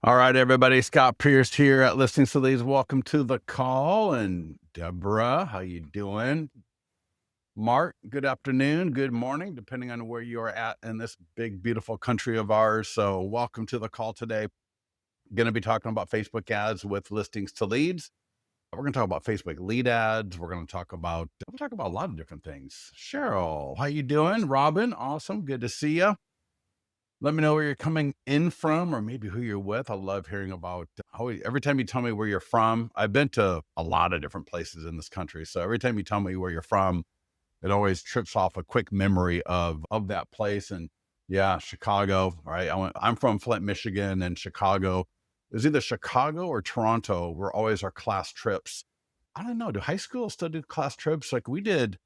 All right, everybody. Scott Pierce here at Listing to Leads. Welcome to the call. And Deborah, how you doing? Mark, good afternoon, good morning, depending on where you are at in this big, beautiful country of ours. So welcome to the call today. Going to be talking about Facebook ads with Listings to Leads. We're going to talk about Facebook lead ads. We're going to talk about a lot of different things. Cheryl, how you doing? Robin, awesome. Good to see you. Let me know where you're coming in from or maybe who you're with. I love hearing about every time you tell me where you're from. I've been to a lot of different places in this country. So every time you tell me where you're from, it always trips off a quick memory of that place. And yeah, Chicago, right? I'm from Flint, Michigan, and Chicago. It was either Chicago or Toronto were always our class trips. I don't know. Do high schools still do class trips? Like we did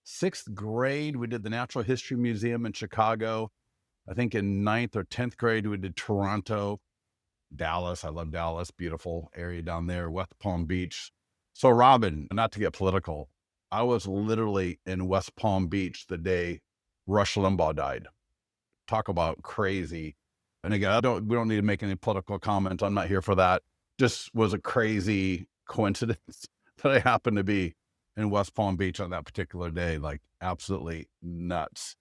6th grade, we did the Natural History Museum in Chicago. I think in 9th or 10th grade, we did Toronto, Dallas. I love Dallas, beautiful area down there, West Palm Beach. So Robin, not to get political, I was literally in West Palm Beach the day Rush Limbaugh died. Talk about crazy. And again, we don't need to make any political comments. I'm not here for that. Just was a crazy coincidence that I happened to be in West Palm Beach on that particular day, like absolutely nuts.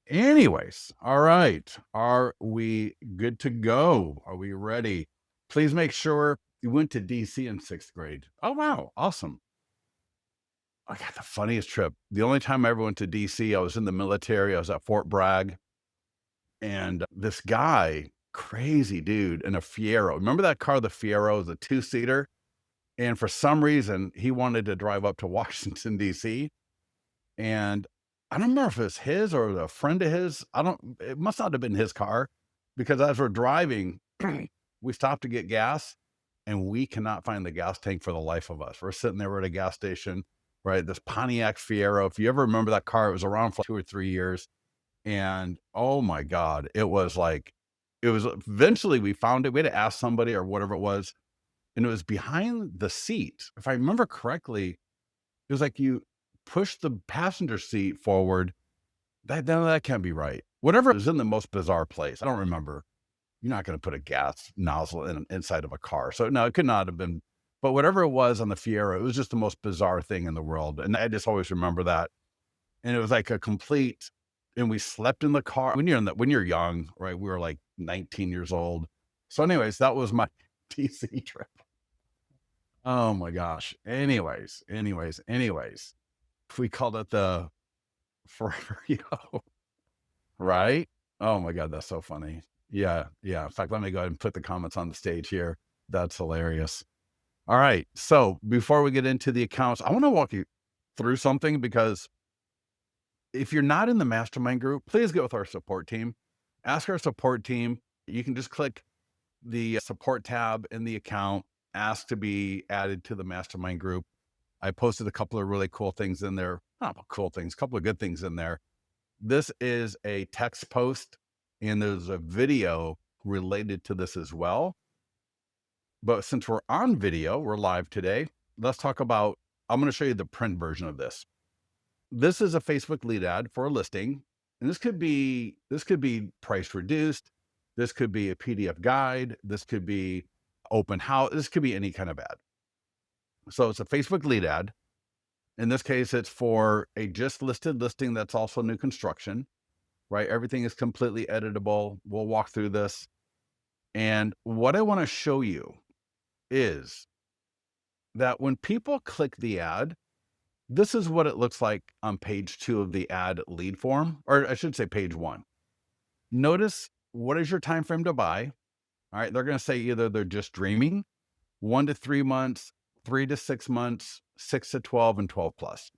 Anyways, all right. Are we good to go? Are we ready? Please make sure you went to DC in 6th grade. Oh, wow. Awesome. I got the funniest trip. The only time I ever went to DC, I was in the military. I was at Fort Bragg. And this guy, crazy dude, in a Fiero. Remember that car, the Fiero, the 2-seater? And for some reason, he wanted to drive up to Washington, DC. And I don't remember if it was his or a friend of his. It must not have been his car, because as we're driving, we stopped to get gas and we cannot find the gas tank for the life of us. We're sitting there at a gas station, right? This Pontiac Fiero. If you ever remember that car, it was around for 2 or 3 years. And oh my God, eventually we found it. We had to ask somebody or whatever it was. And it was behind the seat. If I remember correctly, it was like you push the passenger seat forward. That can't be right. Whatever, it was in the most bizarre place. I don't remember. You're not going to put a gas nozzle inside of a car. So no, it could not have been. But whatever it was on the Fiero, it was just the most bizarre thing in the world. And I just always remember that. And it was like and we slept in the car. When you're young, right? We were like 19 years old. So anyways, that was my DC trip. Oh my gosh. Anyways. We called it the Ferrario, right? Oh my God, that's so funny. Yeah. In fact, let me go ahead and put the comments on the stage here. That's hilarious. All right. So before we get into the accounts, I want to walk you through something, because if you're not in the mastermind group, please get with our support team. Ask our support team. You can just click the support tab in the account, ask to be added to the mastermind group. I posted a couple of really cool things in there. Not cool things, a couple of good things in there. This is a text post, and there's a video related to this as well. But since we're on video, we're live today, let's talk about, I'm going to show you the print version of this. This is a Facebook lead ad for a listing. And this could be price reduced. This could be a PDF guide. This could be open house. This could be any kind of ad. So it's a Facebook lead ad. In this case, it's for a just listed listing that's also new construction, right? Everything is completely editable. We'll walk through this. And what I want to show you is that when people click the ad, this is what it looks like on page 2 of the ad lead form, or I should say page 1. Notice, what is your time frame to buy? All right, they're going to say either they're just dreaming, 1 to 3 months, 3 to 6 months, 6 to 12, and 12 plus.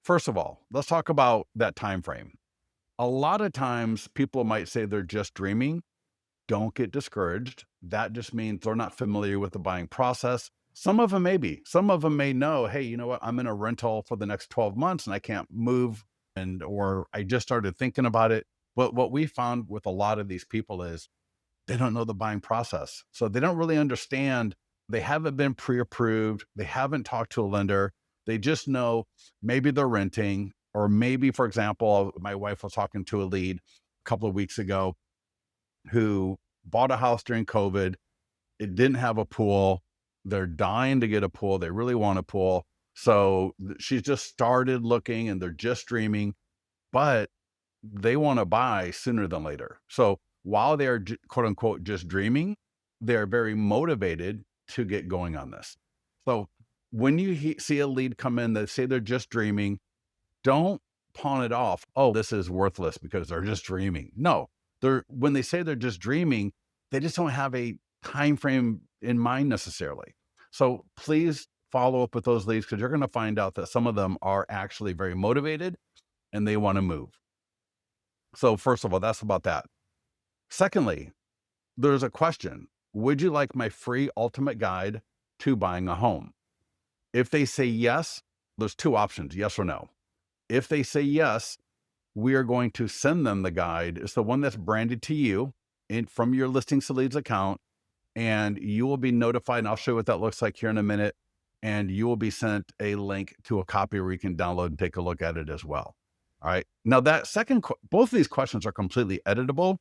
First of all, let's talk about that time frame. A lot of times people might say they're just dreaming. Don't get discouraged. That just means they're not familiar with the buying process. Some of them may be. Some of them may know, hey, you know what? I'm in a rental for the next 12 months and I can't move, or I just started thinking about it. But what we found with a lot of these people is they don't know the buying process. So they don't really understand. They haven't been pre-approved. They haven't talked to a lender. They just know maybe they're renting, or maybe, for example, my wife was talking to a lead a couple of weeks ago who bought a house during COVID. It didn't have a pool. They're dying to get a pool. They really want a pool. So she's just started looking and they're just dreaming, but they want to buy sooner than later. So while they're quote unquote just dreaming, they're very motivated to get going on this. So when you see a lead come in that say they're just dreaming, don't pawn it off. Oh, this is worthless because they're just dreaming. No, when they say they're just dreaming, they just don't have a time frame in mind necessarily. So please follow up with those leads, because you're going to find out that some of them are actually very motivated and they want to move. So first of all, that's about that. Secondly, there's a question. Would you like my free ultimate guide to buying a home? If they say yes, there's two options, yes or no. If they say yes, we are going to send them the guide. It's the one that's branded to you from your Listings to Leads account, and you will be notified. And I'll show you what that looks like here in a minute. And you will be sent a link to a copy where you can download and take a look at it as well. All right. Now that both of these questions are completely editable,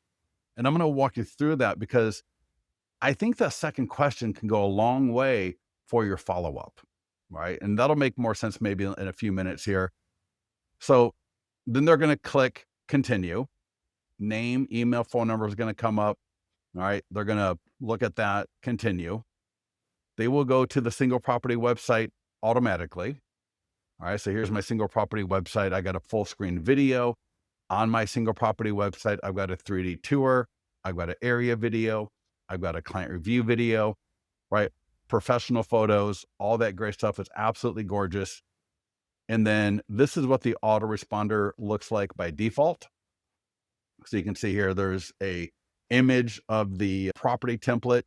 and I'm going to walk you through that because I think that second question can go a long way for your follow-up, right? And that'll make more sense maybe in a few minutes here. So then they're going to click continue. Name, email, phone number is going to come up. All right. They're going to look at that, continue. They will go to the single property website automatically. All right. So here's my single property website. I got a full screen video on my single property website. I've got a 3D tour. I've got an area video. I've got a client review video, right? Professional photos, all that great stuff. It's absolutely gorgeous. And then this is what the autoresponder looks like by default. So you can see here, there's a image of the property template.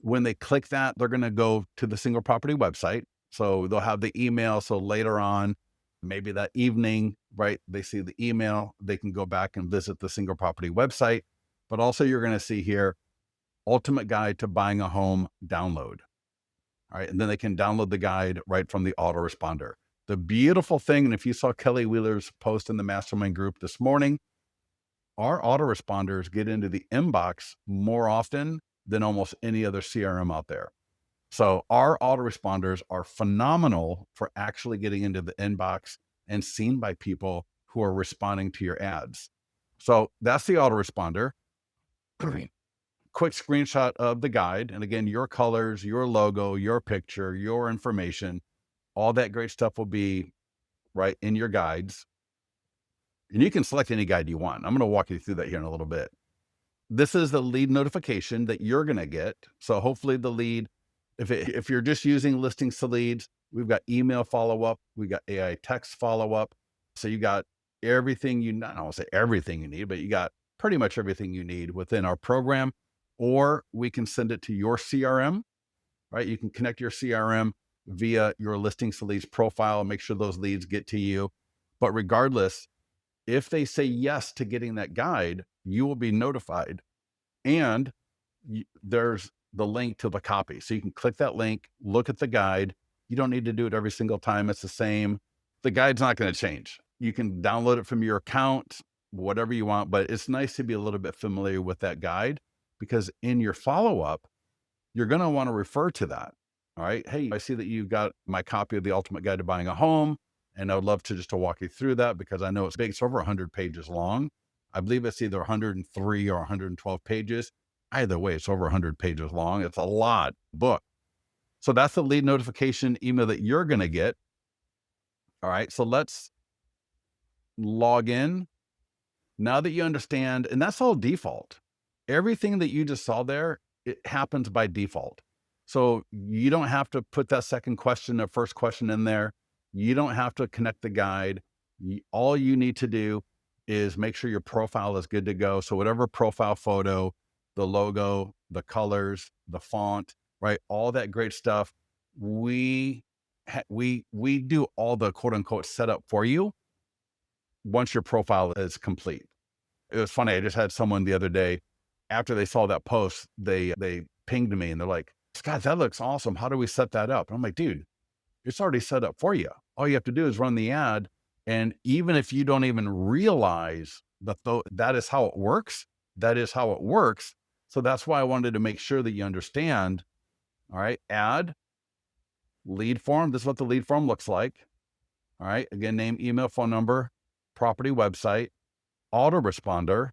When they click that, they're going to go to the single property website. So they'll have the email. So later on, maybe that evening, right, they see the email, they can go back and visit the single property website. But also you're going to see here, Ultimate Guide to Buying a Home download. All right. And then they can download the guide right from the autoresponder. The beautiful thing, and if you saw Kelly Wheeler's post in the Mastermind group this morning, our autoresponders get into the inbox more often than almost any other CRM out there. So our autoresponders are phenomenal for actually getting into the inbox and seen by people who are responding to your ads. So that's the autoresponder. Quick screenshot of the guide. And again, your colors, your logo, your picture, your information, all that great stuff will be right in your guides. And you can select any guide you want. I'm going to walk you through that here in a little bit. This is the lead notification that you're going to get. So hopefully the lead, if you're just using Listings to Leads, we've got email follow-up, we got AI text follow-up. So you got everything I don't want to say everything you need, but you got pretty much everything you need within our program, or we can send it to your CRM, right? You can connect your CRM via your Listings to Leads profile and make sure those leads get to you. But regardless, if they say yes to getting that guide, you will be notified. And there's the link to the copy. So you can click that link, look at the guide. You don't need to do it every single time. It's the same. The guide's not going to change. You can download it from your account, whatever you want, but it's nice to be a little bit familiar with that guide, because in your follow-up, you're going to want to refer to that. All right. Hey, I see that you've got my copy of the Ultimate Guide to Buying a Home. And I would love to walk you through that, because I know it's big. It's over 100 pages long. I believe it's either 103 or 112 pages. Either way, it's over 100 pages long. It's a lot book. So that's the lead notification email that you're going to get. All right. So let's log in. Now that you understand, and that's all default. Everything that you just saw there, it happens by default. So you don't have to put that second question or first question in there. You don't have to connect the guide. All you need to do is make sure your profile is good to go. So whatever profile photo, the logo, the colors, the font, right? All that great stuff. We do all the quote unquote setup for you once your profile is complete. It was funny. I just had someone the other day, after they saw that post, they pinged me and they're like, "Scott, that looks awesome. How do we set that up?" And I'm like, "Dude, it's already set up for you. all you have to do is run the ad. And even if you don't even realize that that is how it works, that is how it works. So that's why I wanted to make sure that you understand. All right. Ad, lead form. This is what the lead form looks like. All right. Again, name, email, phone number, property website, autoresponder.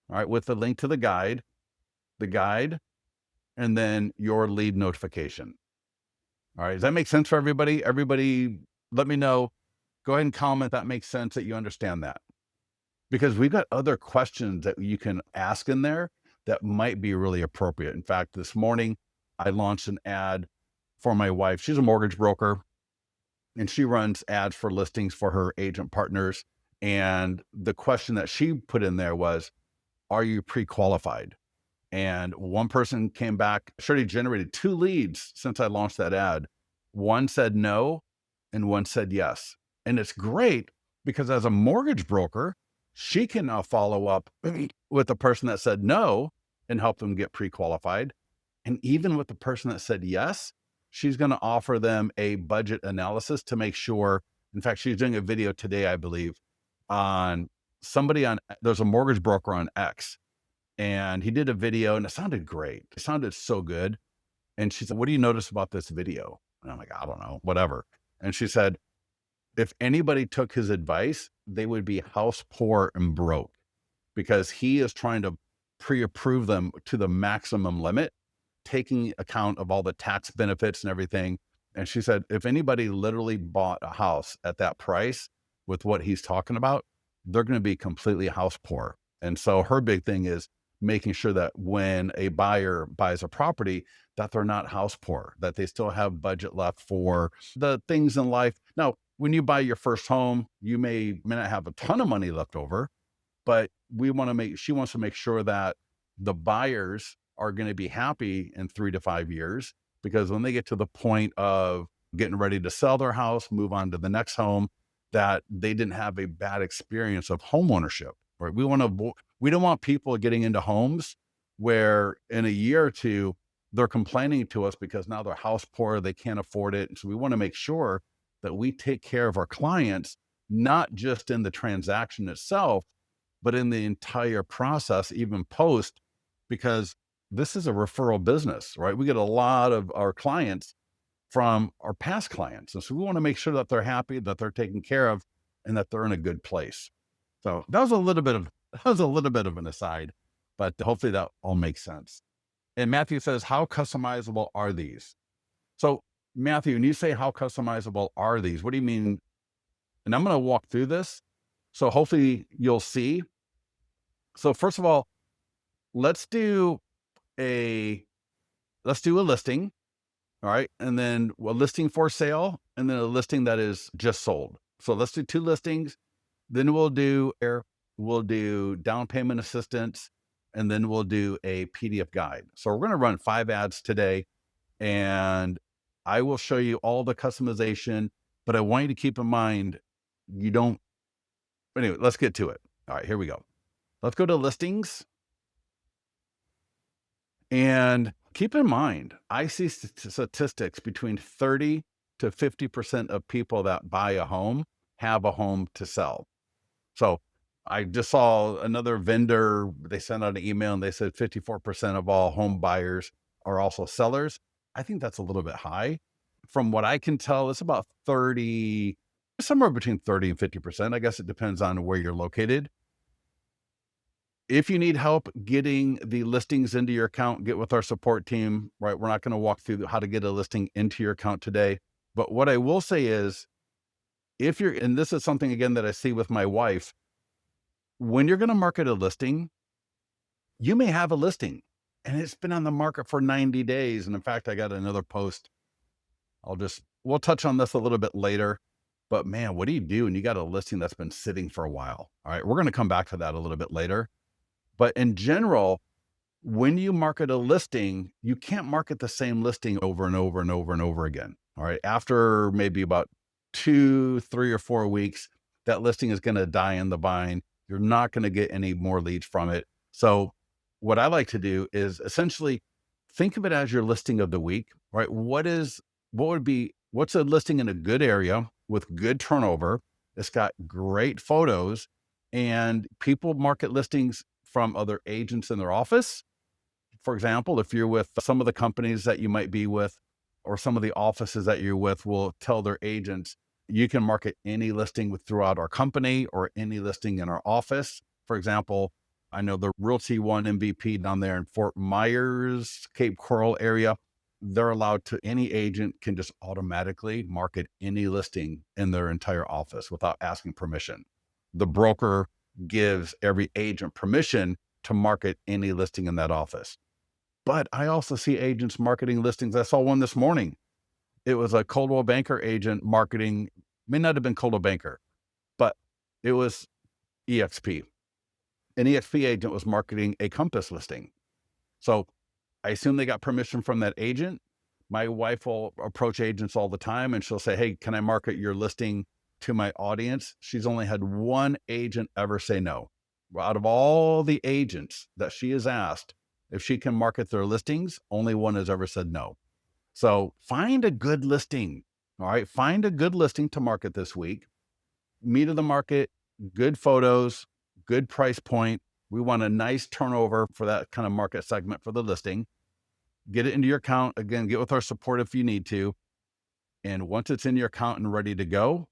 All right. With the link to the guide, and then your lead notification. All right. Does that make sense for everybody? Everybody, let me know. Go ahead and comment that makes sense, that you understand that. Because we've got other questions that you can ask in there that might be really appropriate. In fact, this morning, I launched an ad for my wife. She's a mortgage broker, and she runs ads for listings for her agent partners. And the question that she put in there was, are you pre-qualified? And one person came back, she already generated 2 leads since I launched that ad. One said no, and one said yes. And it's great because as a mortgage broker, she can now follow up with the person that said no and help them get pre-qualified. And even with the person that said yes, she's going to offer them a budget analysis to make sure. In fact, she's doing a video today, I believe, on there's a mortgage broker on X. And he did a video and it sounded great. It sounded so good. And she said, what do you notice about this video? And I'm like, I don't know, whatever. And she said, if anybody took his advice, they would be house poor and broke, because he is trying to pre-approve them to the maximum limit, taking account of all the tax benefits and everything. And she said, if anybody literally bought a house at that price with what he's talking about, they're going to be completely house poor. And so her big thing is making sure that when a buyer buys a property, that they're not house poor, that they still have budget left for the things in life. Now, when you buy your first home, you may not have a ton of money left over, but she wants to make sure that the buyers are going to be happy in 3 to 5 years, because when they get to the point of getting ready to sell their house, move on to the next home, that they didn't have a bad experience of home ownership, right? We don't want people getting into homes where in a year or two, they're complaining to us because now they're house poor, they can't afford it. And so we want to make sure that we take care of our clients, not just in the transaction itself, but in the entire process, even post, because this is a referral business, right? We get a lot of our clients from our past clients. And so we want to make sure that they're happy, that they're taken care of, and that they're in a good place. So that was a little bit of an aside, but hopefully that all makes sense. And Matthew says, how customizable are these? So Matthew, when you say how customizable are these, what do you mean? And I'm going to walk through this, so hopefully you'll see. So first of all, let's do a listing. All right. And then a listing for sale, and then a listing that is just sold. So let's do 2 listings. Then we'll do down payment assistance, and then we'll do a PDF guide. So we're going to run 5 ads today, and I will show you all the customization, but I want you to keep in mind, anyway, let's get to it. All right, here we go. Let's go to listings. And keep in mind, I see statistics between 30 to 50% of people that buy a home have a home to sell. So I just saw another vendor, they sent out an email and they said 54% of all home buyers are also sellers. I think that's a little bit high. From what I can tell, it's about 30, somewhere between 30 and 50%. I guess it depends on where you're located. If you need help getting the listings into your account, get with our support team, right? We're not going to walk through how to get a listing into your account today. But what I will say is, and this is something again that I see with my wife, when you're going to market a listing, you may have a listing and it's been on the market for 90 days. And in fact, I got another post. We'll touch on this a little bit later, but man, what do you do when you got a listing that's been sitting for a while? All right. We're going to come back to that a little bit later. But in general, when you market a listing, you can't market the same listing over and over and over and over again. All right. After maybe about 2, 3, or 4 weeks, that listing is going to die in the vine. You're not going to get any more leads from it. So what I like to do is essentially think of it as your listing of the week, right? What's a listing in a good area? with good turnover. It's got great photos, and people market listings from other agents in their office. For example, if you're with some of the companies that you might be with, or some of the offices that you're with will tell their agents, you can market any listing throughout our company or any listing in our office. For example, I know the Realty One MVP down there in Fort Myers, Cape Coral area, they're allowed to, any agent can just automatically market any listing in their entire office without asking permission. The broker gives every agent permission to market any listing in that office. But I also see agents marketing listings. I saw one this morning. It was a Coldwell Banker agent marketing, may not have been Coldwell Banker, but it was EXP. An EXP agent was marketing a Compass listing. So I assume they got permission from that agent. My wife will approach agents all the time and she'll say, hey, can I market your listing to my audience? She's only had one agent ever say no. Well, out of all the agents that she has asked if she can market their listings, only one has ever said no. So find a good listing. All right. Find a good listing to market this week. Meet of the market, good photos, good price point. We want a nice turnover for that kind of market segment for the listing. Get it into your account. Again, get with our support if you need to. And once it's in your account and ready to go,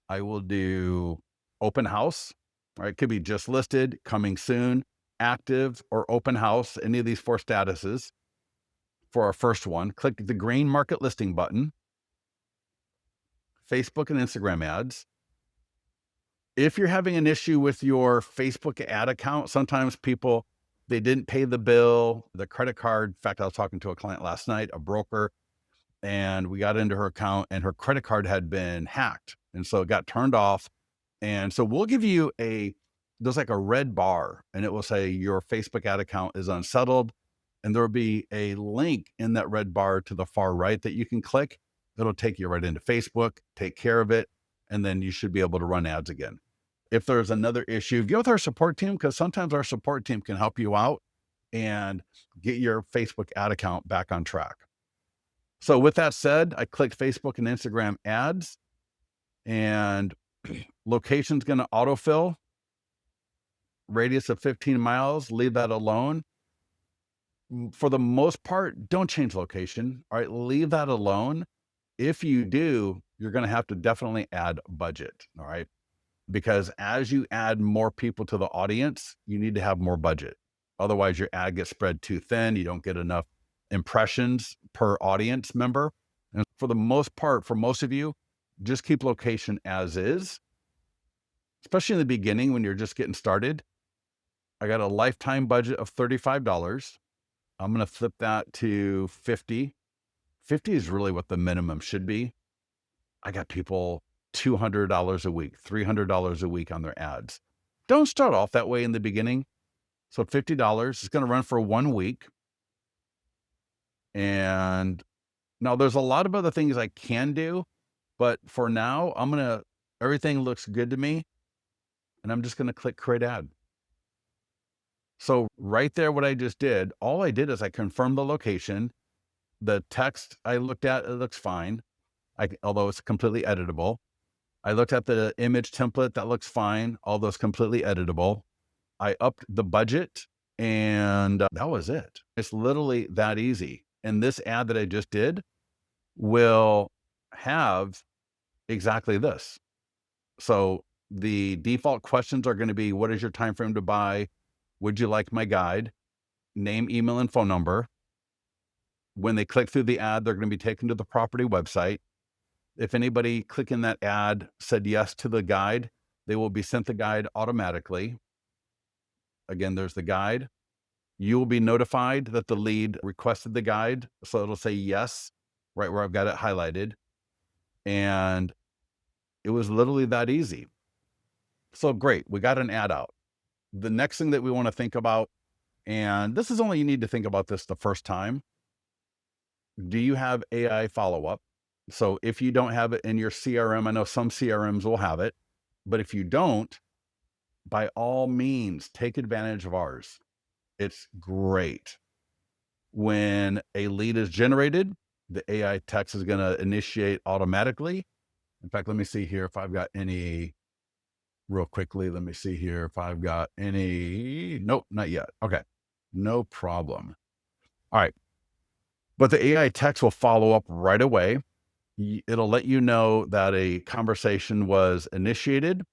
I will do open house. All right. It could be just listed, coming soon, active, or open house, any of these 4 statuses. For our first one, click the green market listing button, Facebook and Instagram ads. If you're having an issue with your Facebook ad account, sometimes people, they didn't pay the bill, the credit card. In fact, I was talking to a client last night, a broker, and we got into her account and her credit card had been hacked. And so it got turned off. And so we'll give you there's like a red bar and it will say your Facebook ad account is unsettled. And there'll be a link in that red bar to the far right that you can click. It'll take you right into Facebook, take care of it, and then you should be able to run ads again. If there's another issue, get with our support team, because sometimes our support team can help you out and get your Facebook ad account back on track. So with that said, I clicked Facebook and Instagram ads, and location's going to autofill, radius of 15 miles, leave that alone. For the most part, don't change location. All right, leave that alone. If you do, you're going to have to definitely add budget. All right, because as you add more people to the audience, you need to have more budget. Otherwise, your ad gets spread too thin. You don't get enough impressions per audience member. And for the most part, for most of you, just keep location as is, especially in the beginning when you're just getting started. I got a lifetime budget of $35. I'm going to flip that to 50. 50 is really what the minimum should be. I got people $200 a week, $300 a week on their ads. Don't start off that way in the beginning. So $50 is going to run for 1 week. And now there's a lot of other things I can do, but for now, everything looks good to me. And I'm just going to click create ad. So right there, what I just did, all I did is I confirmed the location. The text I looked at, it looks fine. Although it's completely editable. I looked at the image template, that looks fine. Although it's completely editable. I upped the budget and that was it. It's literally that easy. And this ad that I just did will have exactly this. So the default questions are going to be, what is your time frame to buy? Would you like my guide? Name, email, and phone number. When they click through the ad, they're going to be taken to the property website. If anybody clicking that ad said yes to the guide, they will be sent the guide automatically. Again, there's the guide. You will be notified that the lead requested the guide. So it'll say yes, right where I've got it highlighted. And it was literally that easy. So great, we got an ad out. The next thing that we want to think about, and this is only, you need to think about this the first time. Do you have AI follow-up? So if you don't have it in your CRM, I know some CRMs will have it, but if you don't, by all means, take advantage of ours. It's great. When a lead is generated, the AI text is going to initiate automatically. In fact, let me see here if I've got any real quickly. Let me see here if I've got any. Nope, not yet. Okay, no problem. All right. But the AI text will follow up right away. It'll let you know that a conversation was initiated.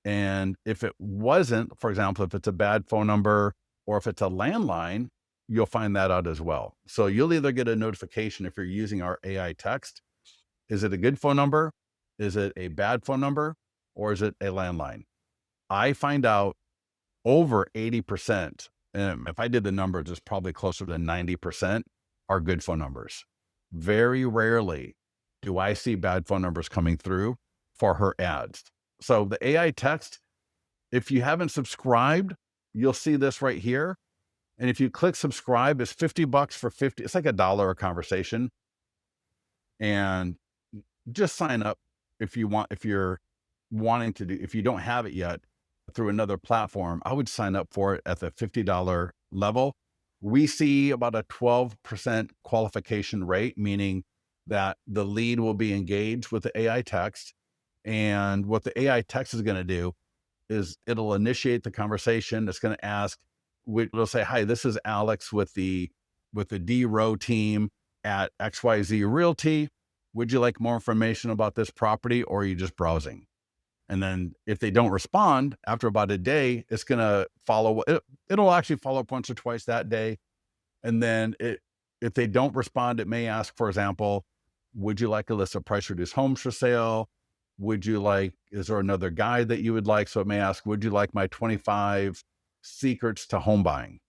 And if it wasn't, for example, if it's a bad phone number or if it's a landline, you'll find that out as well. So you'll either get a notification if you're using our AI text. Is it a good phone number? Is it a bad phone number? Or is it a landline? I find out over 80%, and if I did the numbers, it's probably closer to 90% are good phone numbers. Very rarely do I see bad phone numbers coming through for her ads. So the AI text, if you haven't subscribed, you'll see this right here. And if you click subscribe, it's $50 for 50. It's like $1 a conversation. And just sign up if you're wanting to do, if you don't have it yet through another platform, I would sign up for it at the $50 level. We see about a 12% qualification rate, meaning that the lead will be engaged with the AI text. And what the AI text is going to do is it'll initiate the conversation. It's going to ask, it'll say, hi, this is Alex with the D row team at XYZ Realty. Would you like more information about this property, or are you just browsing? And then if they don't respond after about a day, it's going to follow. It'll actually follow up once or twice that day. And then if they don't respond, it may ask, for example, would you like a list of price reduced homes for sale? Is there another guide that you would like? So it may ask, would you like my 25 secrets to home buying?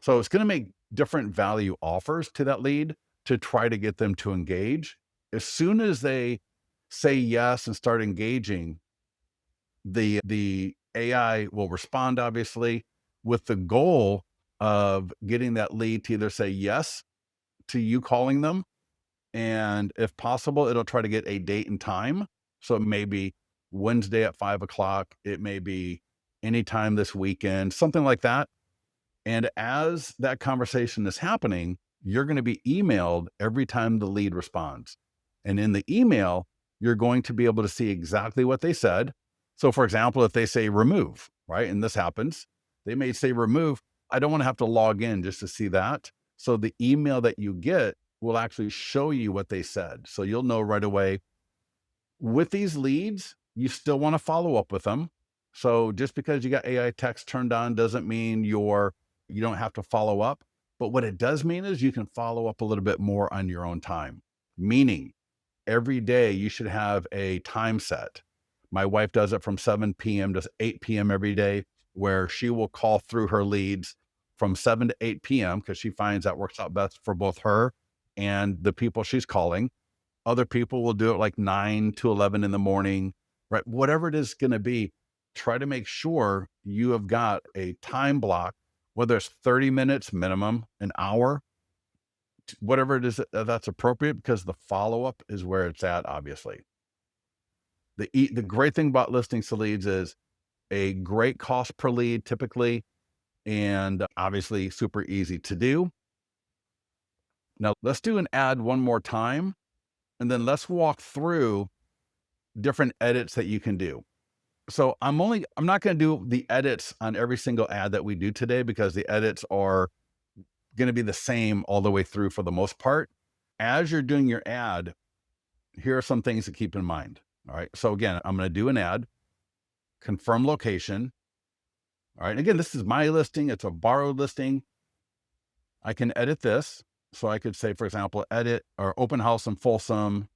So it's going to make different value offers to that lead to try to get them to engage. As soon as they say yes and start engaging, the AI will respond, obviously, with the goal of getting that lead to either say yes to you calling them. And if possible, it'll try to get a date and time. So it may be Wednesday at 5:00. It may be anytime this weekend, something like that. And as that conversation is happening, you're going to be emailed every time the lead responds. And in the email, you're going to be able to see exactly what they said. So for example, if they say remove, right? And this happens, they may say remove. I don't want to have to log in just to see that. So the email that you get will actually show you what they said. So you'll know right away. With these leads, you still want to follow up with them. So just because you got AI text turned on doesn't mean you don't have to follow up. But what it does mean is you can follow up a little bit more on your own time. Meaning every day you should have a time set. My wife does it from 7 p.m. to 8 p.m. every day, where she will call through her leads from 7 to 8 p.m. because she finds that works out best for both her and the people she's calling. Other people will do it like 9 to 11 in the morning, right? Whatever it is going to be, try to make sure you have got a time block, whether it's 30 minutes minimum, an hour, whatever it is that's appropriate, because the follow-up is where it's at, obviously. The great thing about listings to leads is a great cost per lead typically, and obviously super easy to do. Now let's do an ad one more time, and then let's walk through different edits that you can do. So I'm not going to do the edits on every single ad that we do today, because the edits are going to be the same all the way through for the most part. As you're doing your ad, here are some things to keep in mind. All right. So again, I'm going to do an ad, confirm location. All right. Again, this is my listing. It's a borrowed listing. I can edit this. So I could say, for example, edit or open house in Folsom.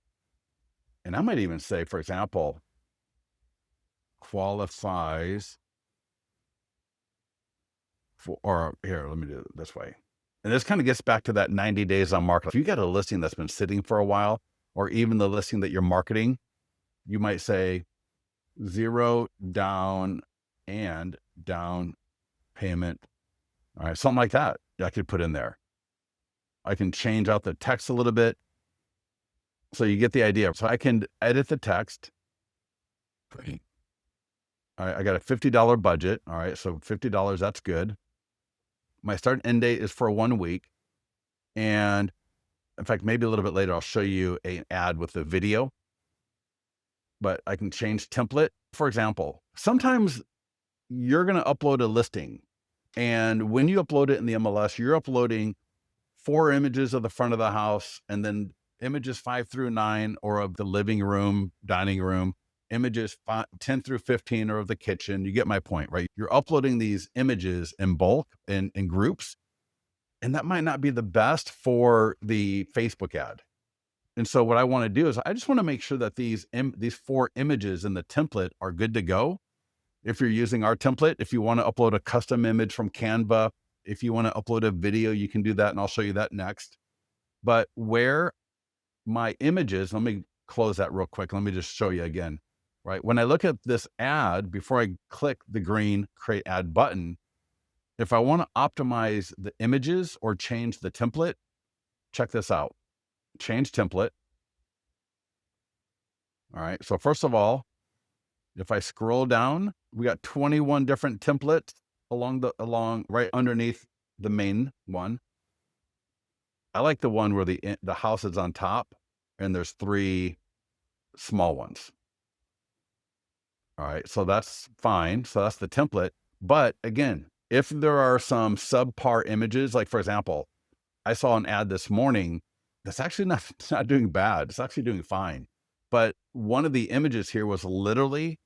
And I might even say, for example, qualifies for, or here, let me do it this way. And this kind of gets back to that 90 days on market. If you got a listing that's been sitting for a while, or even the listing that you're marketing, you might say 0 down and down payment. All right, something like that I could put in there. I can change out the text a little bit, so you get the idea. So I can edit the text. All right, I got a $50 budget. All right, so $50, that's good. My start and end date is for 1 week. And in fact, maybe a little bit later, I'll show you an ad with the video. but I can change template. For example, sometimes you're going to upload a listing, and when you upload it in the MLS, you're uploading 4 images of the front of the house, and then images 5 through 9 or of the living room, dining room, images 10 through 15 or of the kitchen. You get my point, right? You're uploading these images in bulk in groups, and that might not be the best for the Facebook ad. And so what I want to do is I just want to make sure that these 4 images in the template are good to go. If you're using our template, if you want to upload a custom image from Canva, if you want to upload a video, you can do that. And I'll show you that next. But where my images, let me close that real quick. Let me just show you again, right? When I look at this ad, before I click the green create ad button, if I want to optimize the images or change the template, check this out. Change template. All right. So first of all, if I scroll down, we got 21 different templates along right underneath the main one. I like the one where the house is on top and there's 3 small ones. All right. So that's fine. So that's the template. But again, if there are some subpar images, like for example, I saw an ad this morning that's actually not doing bad. It's actually doing fine. But one of the images here was literally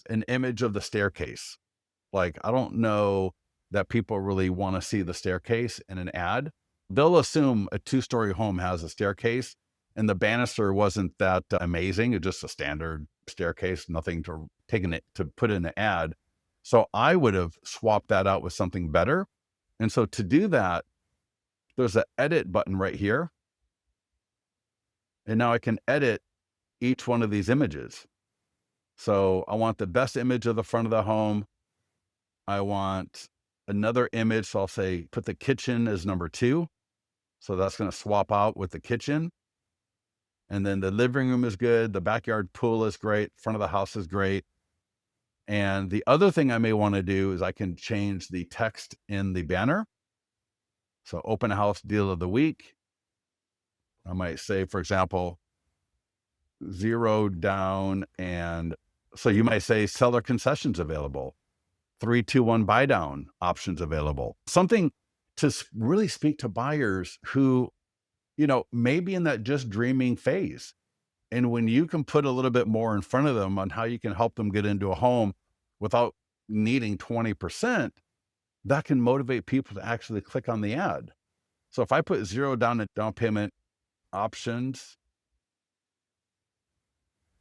an image of the staircase. Like, I don't know that people really want to see the staircase in an ad. They'll assume a 2-story home has a staircase, and the banister wasn't that amazing. It's just a standard staircase, nothing to put in an ad. So I would have swapped that out with something better. And so to do that, there's an edit button right here. And now I can edit each one of these images. So I want the best image of the front of the home. I want another image. So I'll say, put the kitchen as number 2. So that's going to swap out with the kitchen. And then the living room is good. The backyard pool is great. Front of the house is great. And the other thing I may want to do is I can change the text in the banner. So open house deal of the week. I might say, for example, 0 down. And so you might say seller concessions available, 3-2-1 buy down options available. Something to really speak to buyers who, maybe in that just dreaming phase. And when you can put a little bit more in front of them on how you can help them get into a home without needing 20%, that can motivate people to actually click on the ad. So if I put 0 down payment options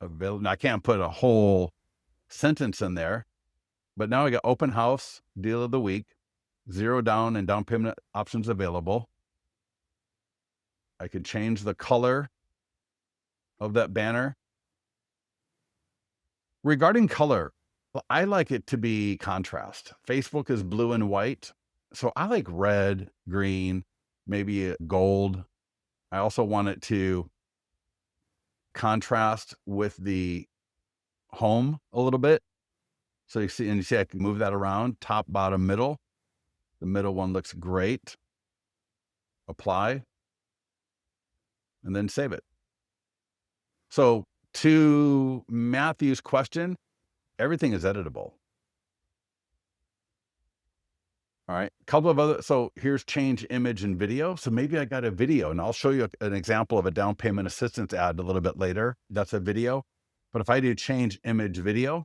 available, now I can't put a whole sentence in there, but now I got open house deal of the week, 0 down and down payment options available. I could change the color of that banner. Regarding color, I like it to be contrast. Facebook is blue and white. So I like red, green, maybe gold. I also want it to contrast with the home a little bit. So you see I can move that around, top, bottom, middle. The middle one looks great. Apply, and then save it. So to Matthew's question, everything is editable. All right, a couple of other, so here's change image and video. So maybe I got a video, and I'll show you an example of a down payment assistance ad a little bit later. That's a video. But if I do change image video,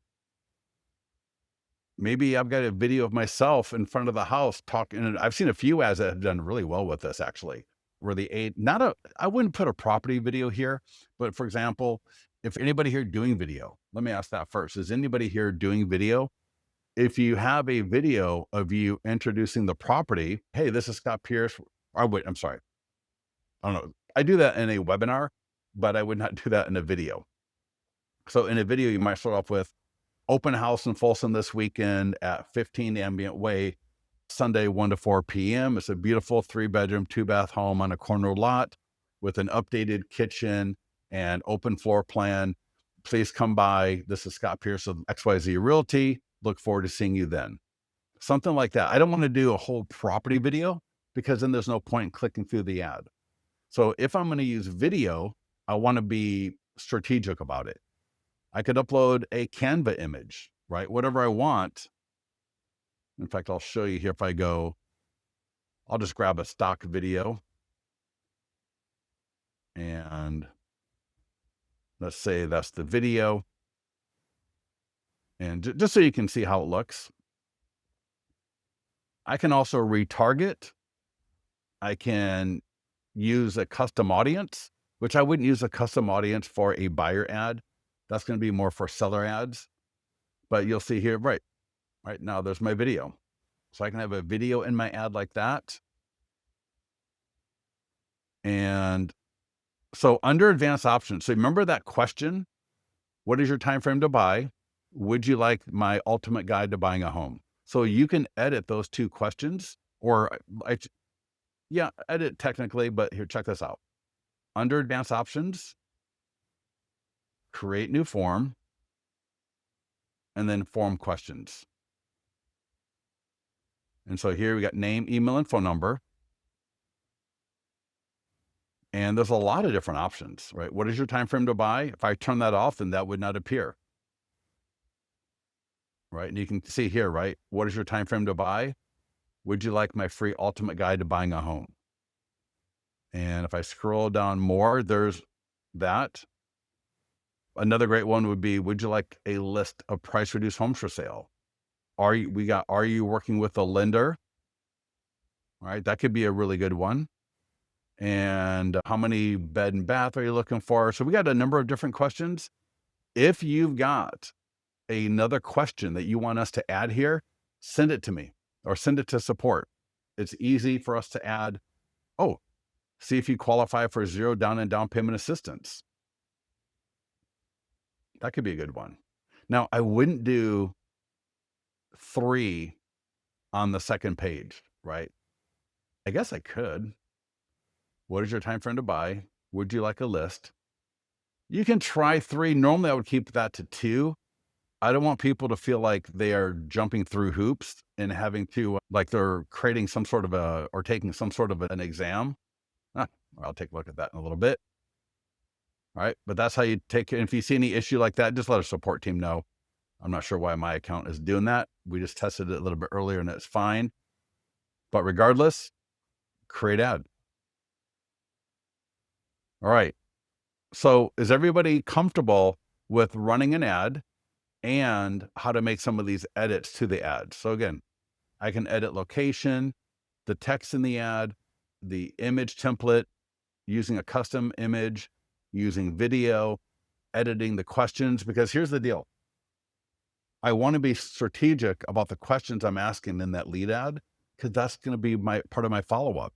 maybe I've got a video of myself in front of the house talking. And I've seen a few ads that have done really well with this, actually, where I wouldn't put a property video here, but for example, if anybody here doing video, let me ask that first. Is anybody here doing video? If you have a video of you introducing the property, hey, this is Scott Pierce. I'm sorry. I don't know. I do that in a webinar, but I would not do that in a video. So in a video, you might start off with open house in Folsom this weekend at 15 Ambient Way, Sunday, 1 to 4 p.m. It's a beautiful 3-bedroom, 2-bath home on a corner lot with an updated kitchen and open floor plan. Please come by. This is Scott Pierce of XYZ Realty. Look forward to seeing you then. Something like that. I don't want to do a whole property video because then there's no point in clicking through the ad. So if I'm going to use video, I want to be strategic about it. I could upload a Canva image, right? Whatever I want. In fact, I'll show you here. If I go, I'll just grab a stock video and let's say that's the video. And just so you can see how it looks, I can also retarget. I can use a custom audience, which I wouldn't use a custom audience for a buyer ad. That's going to be more for seller ads. But you'll see here, right now, there's my video. So I can have a video in my ad like that. And so under advanced options, so remember that question, what is your time frame to buy? Would you like my ultimate guide to buying a home? So you can edit those two questions, or edit technically, but here, check this out. Under advanced options, create new form, and then form questions. And so here we got name, email, and phone number. And there's a lot of different options, right? What is your time frame to buy? If I turn that off, then that would not appear. Right? And you can see here, right? What is your time frame to buy? Would you like my free ultimate guide to buying a home? And if I scroll down more, there's that. Another great one would be, would you like a list of price reduced homes for sale? Are you working with a lender? All right, that could be a really good one. And how many bed and bath are you looking for? So we got a number of different questions. If you've got another question that you want us to add here, send it to me or send it to support. It's easy for us to add. Oh, see if you qualify for zero down and down payment assistance. That could be a good one. Now, I wouldn't do 3 on the second page, right? I guess I could. What is your time frame to buy? Would you like a list? You can try 3. Normally I would keep that to 2. I don't want people to feel like they are jumping through hoops and having to, like they're creating some sort of or taking some sort of an exam. I'll take a look at that in a little bit. All right. But that's how you take it. And if you see any issue like that, just let our support team know. I'm not sure why my account is doing that. We just tested it a little bit earlier and it's fine. But regardless, create ad. All right. So is everybody comfortable with running an ad and how to make some of these edits to the ad? So again, I can edit location, the text in the ad, the image template, using a custom image, using video, editing the questions, because here's the deal. I want to be strategic about the questions I'm asking in that lead ad, because that's going to be part of my follow-up.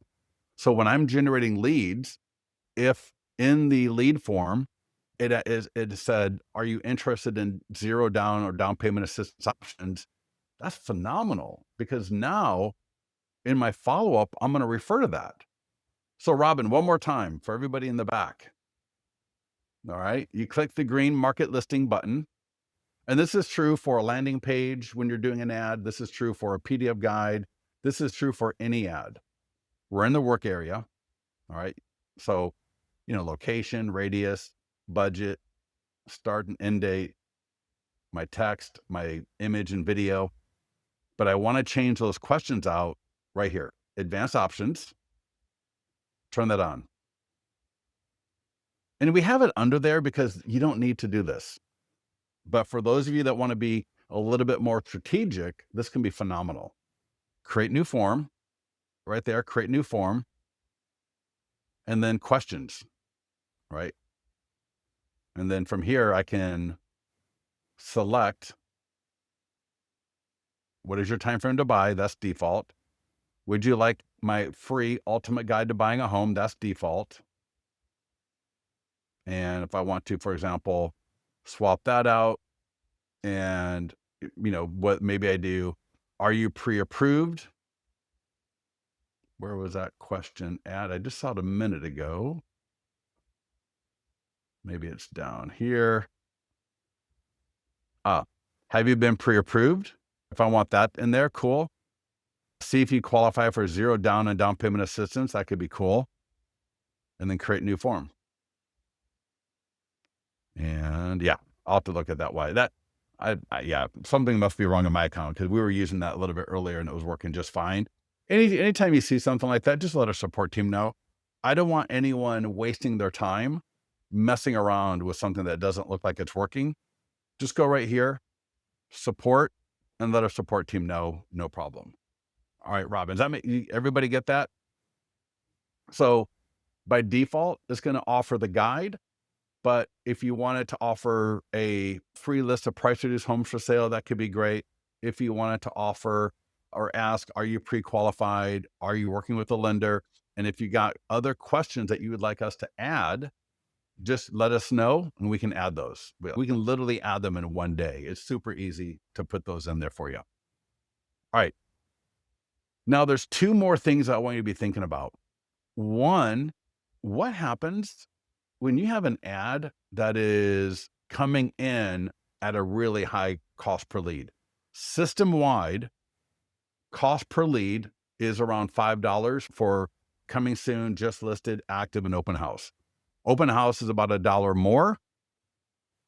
So when I'm generating leads, if in the lead form, it said, are you interested in zero down or down payment assistance options? That's phenomenal, because now in my follow-up, I'm going to refer to that. So Robin, one more time for everybody in the back. All right. You click the green market listing button. And this is true for a landing page when you're doing an ad. This is true for a PDF guide. This is true for any ad. We're in the work area. All right. So, location, radius, budget, start and end date, my text, my image and video. But I want to change those questions out right here. Advanced options. Turn that on. And we have it under there because you don't need to do this. But for those of you that want to be a little bit more strategic, this can be phenomenal. Create new form, right there, create new form, and then questions, right? And then from here, I can select, what is your time frame to buy? That's default. Would you like my free ultimate guide to buying a home? That's default. And if I want to, for example, swap that out and, what maybe I do, are you pre-approved? Where was that question at? I just saw it a minute ago. Maybe it's down here. Have you been pre-approved? If I want that in there, cool. See if you qualify for zero down and down payment assistance. That could be cool. And then create new form. And yeah, I'll have to look at that. Why that? Yeah, something must be wrong in my account because we were using that a little bit earlier and it was working just fine. Anytime you see something like that, just let our support team know. I don't want anyone wasting their time messing around with something that doesn't look like it's working. Just go right here, support, and let our support team know, no problem. All right, Robin, does that make everybody get that? So by default, it's going to offer the guide. But if you wanted to offer a free list of price reduced homes for sale, that could be great. If you wanted to offer or ask, are you pre-qualified? Are you working with a lender? And if you got other questions that you would like us to add, just let us know and we can add those. We can literally add them in one day. It's super easy to put those in there for you. All right. Now there's two more things I want you to be thinking about. One, what happens when you have an ad that is coming in at a really high cost per lead? System-wide, cost per lead is around $5 for coming soon, just listed, active, and open house. Open house is about $1 more.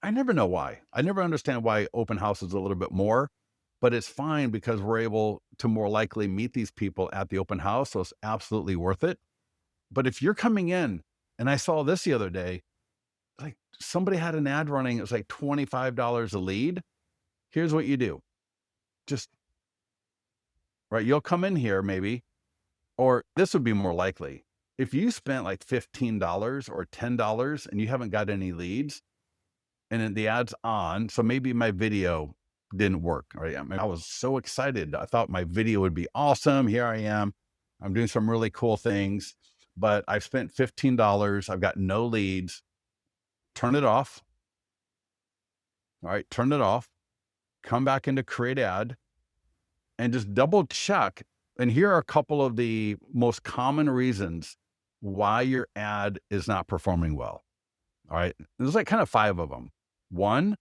I never know why. I never understand why open house is a little bit more, but it's fine because we're able to more likely meet these people at the open house. So it's absolutely worth it. But if you're coming in, and I saw this the other day, like somebody had an ad running, it was like $25 a lead. Here's what you do. Just, right, you'll come in here maybe, or this would be more likely. If you spent like $15 or $10 and you haven't got any leads and then the ad's on, so maybe my video didn't work, right? I mean, I was so excited. I thought my video would be awesome. Here I am. I'm doing some really cool things, but I've spent $15. I've got no leads. Turn it off. All right, turn it off. Come back into create ad and just double check. And here are a couple of the most common reasons why your ad is not performing well. All right. There's like kind of 5 of them. One,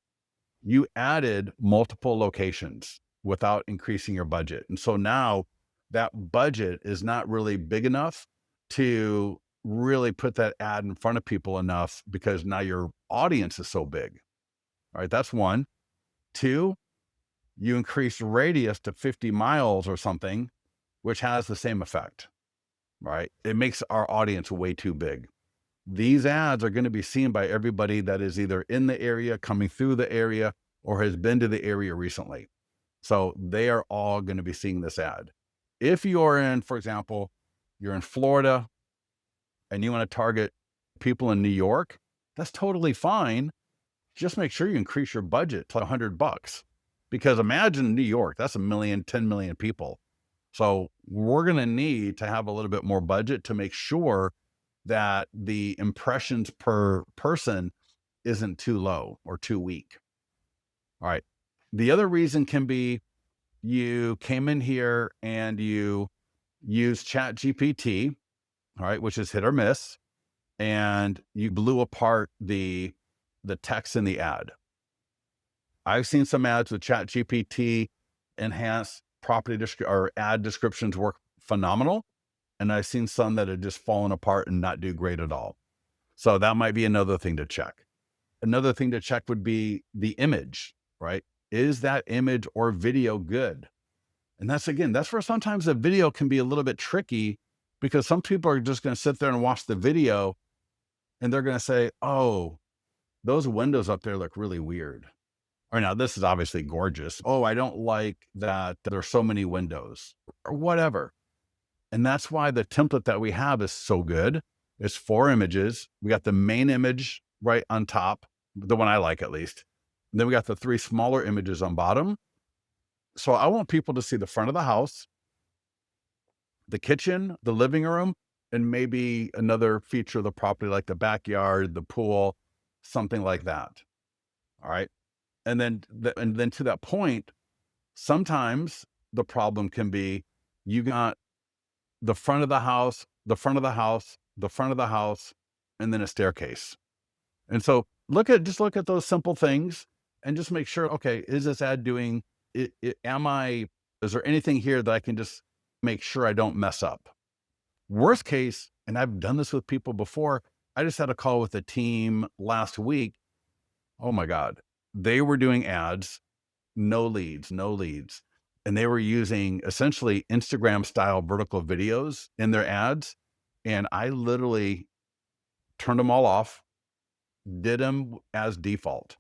you added multiple locations without increasing your budget. And so now that budget is not really big enough to really put that ad in front of people enough because now your audience is so big. All right. That's one. Two, you increase radius to 50 miles or something, which has the same effect, right? It makes our audience way too big. These ads are going to be seen by everybody that is either in the area, coming through the area, or has been to the area recently. So they are all going to be seeing this ad. If you're in, for example, you're in Florida and you want to target people in New York, that's totally fine. Just make sure you increase your budget to $100. Because imagine New York, that's 1 million, 10 million people. So we're going to need to have a little bit more budget to make sure that the impressions per person isn't too low or too weak. All right. The other reason can be you came in here and you use Chat GPT, all right, which is hit or miss, and you blew apart the text in the ad. I've seen some ads with Chat GPT enhanced property or ad descriptions work phenomenal. And I've seen some that have just fallen apart and not do great at all. So that might be another thing to check. Another thing to check would be the image, right? Is that image or video good? And that's where sometimes the video can be a little bit tricky because some people are just going to sit there and watch the video and they're going to say, oh, those windows up there look really weird. Or now this is obviously gorgeous. Oh, I don't like that there's so many windows or whatever. And that's why the template that we have is so good. It's 4 images. We got the main image right on top, the one I like at least. And then we got the 3 smaller images on bottom. So I want people to see the front of the house, the kitchen, the living room, and maybe another feature of the property like the backyard, the pool, something like that. All right. And then to that point, sometimes the problem can be you got the front of the house, the front of the house, the front of the house, and then a staircase. And so just look at those simple things and just make sure, okay, is this ad doing it? Is there anything here that I can just make sure I don't mess up? Worst case, and I've done this with people before, I just had a call with a team last week. Oh my God. They were doing ads, no leads, no leads. And they were using essentially Instagram style vertical videos in their ads. And I literally turned them all off, did them as default,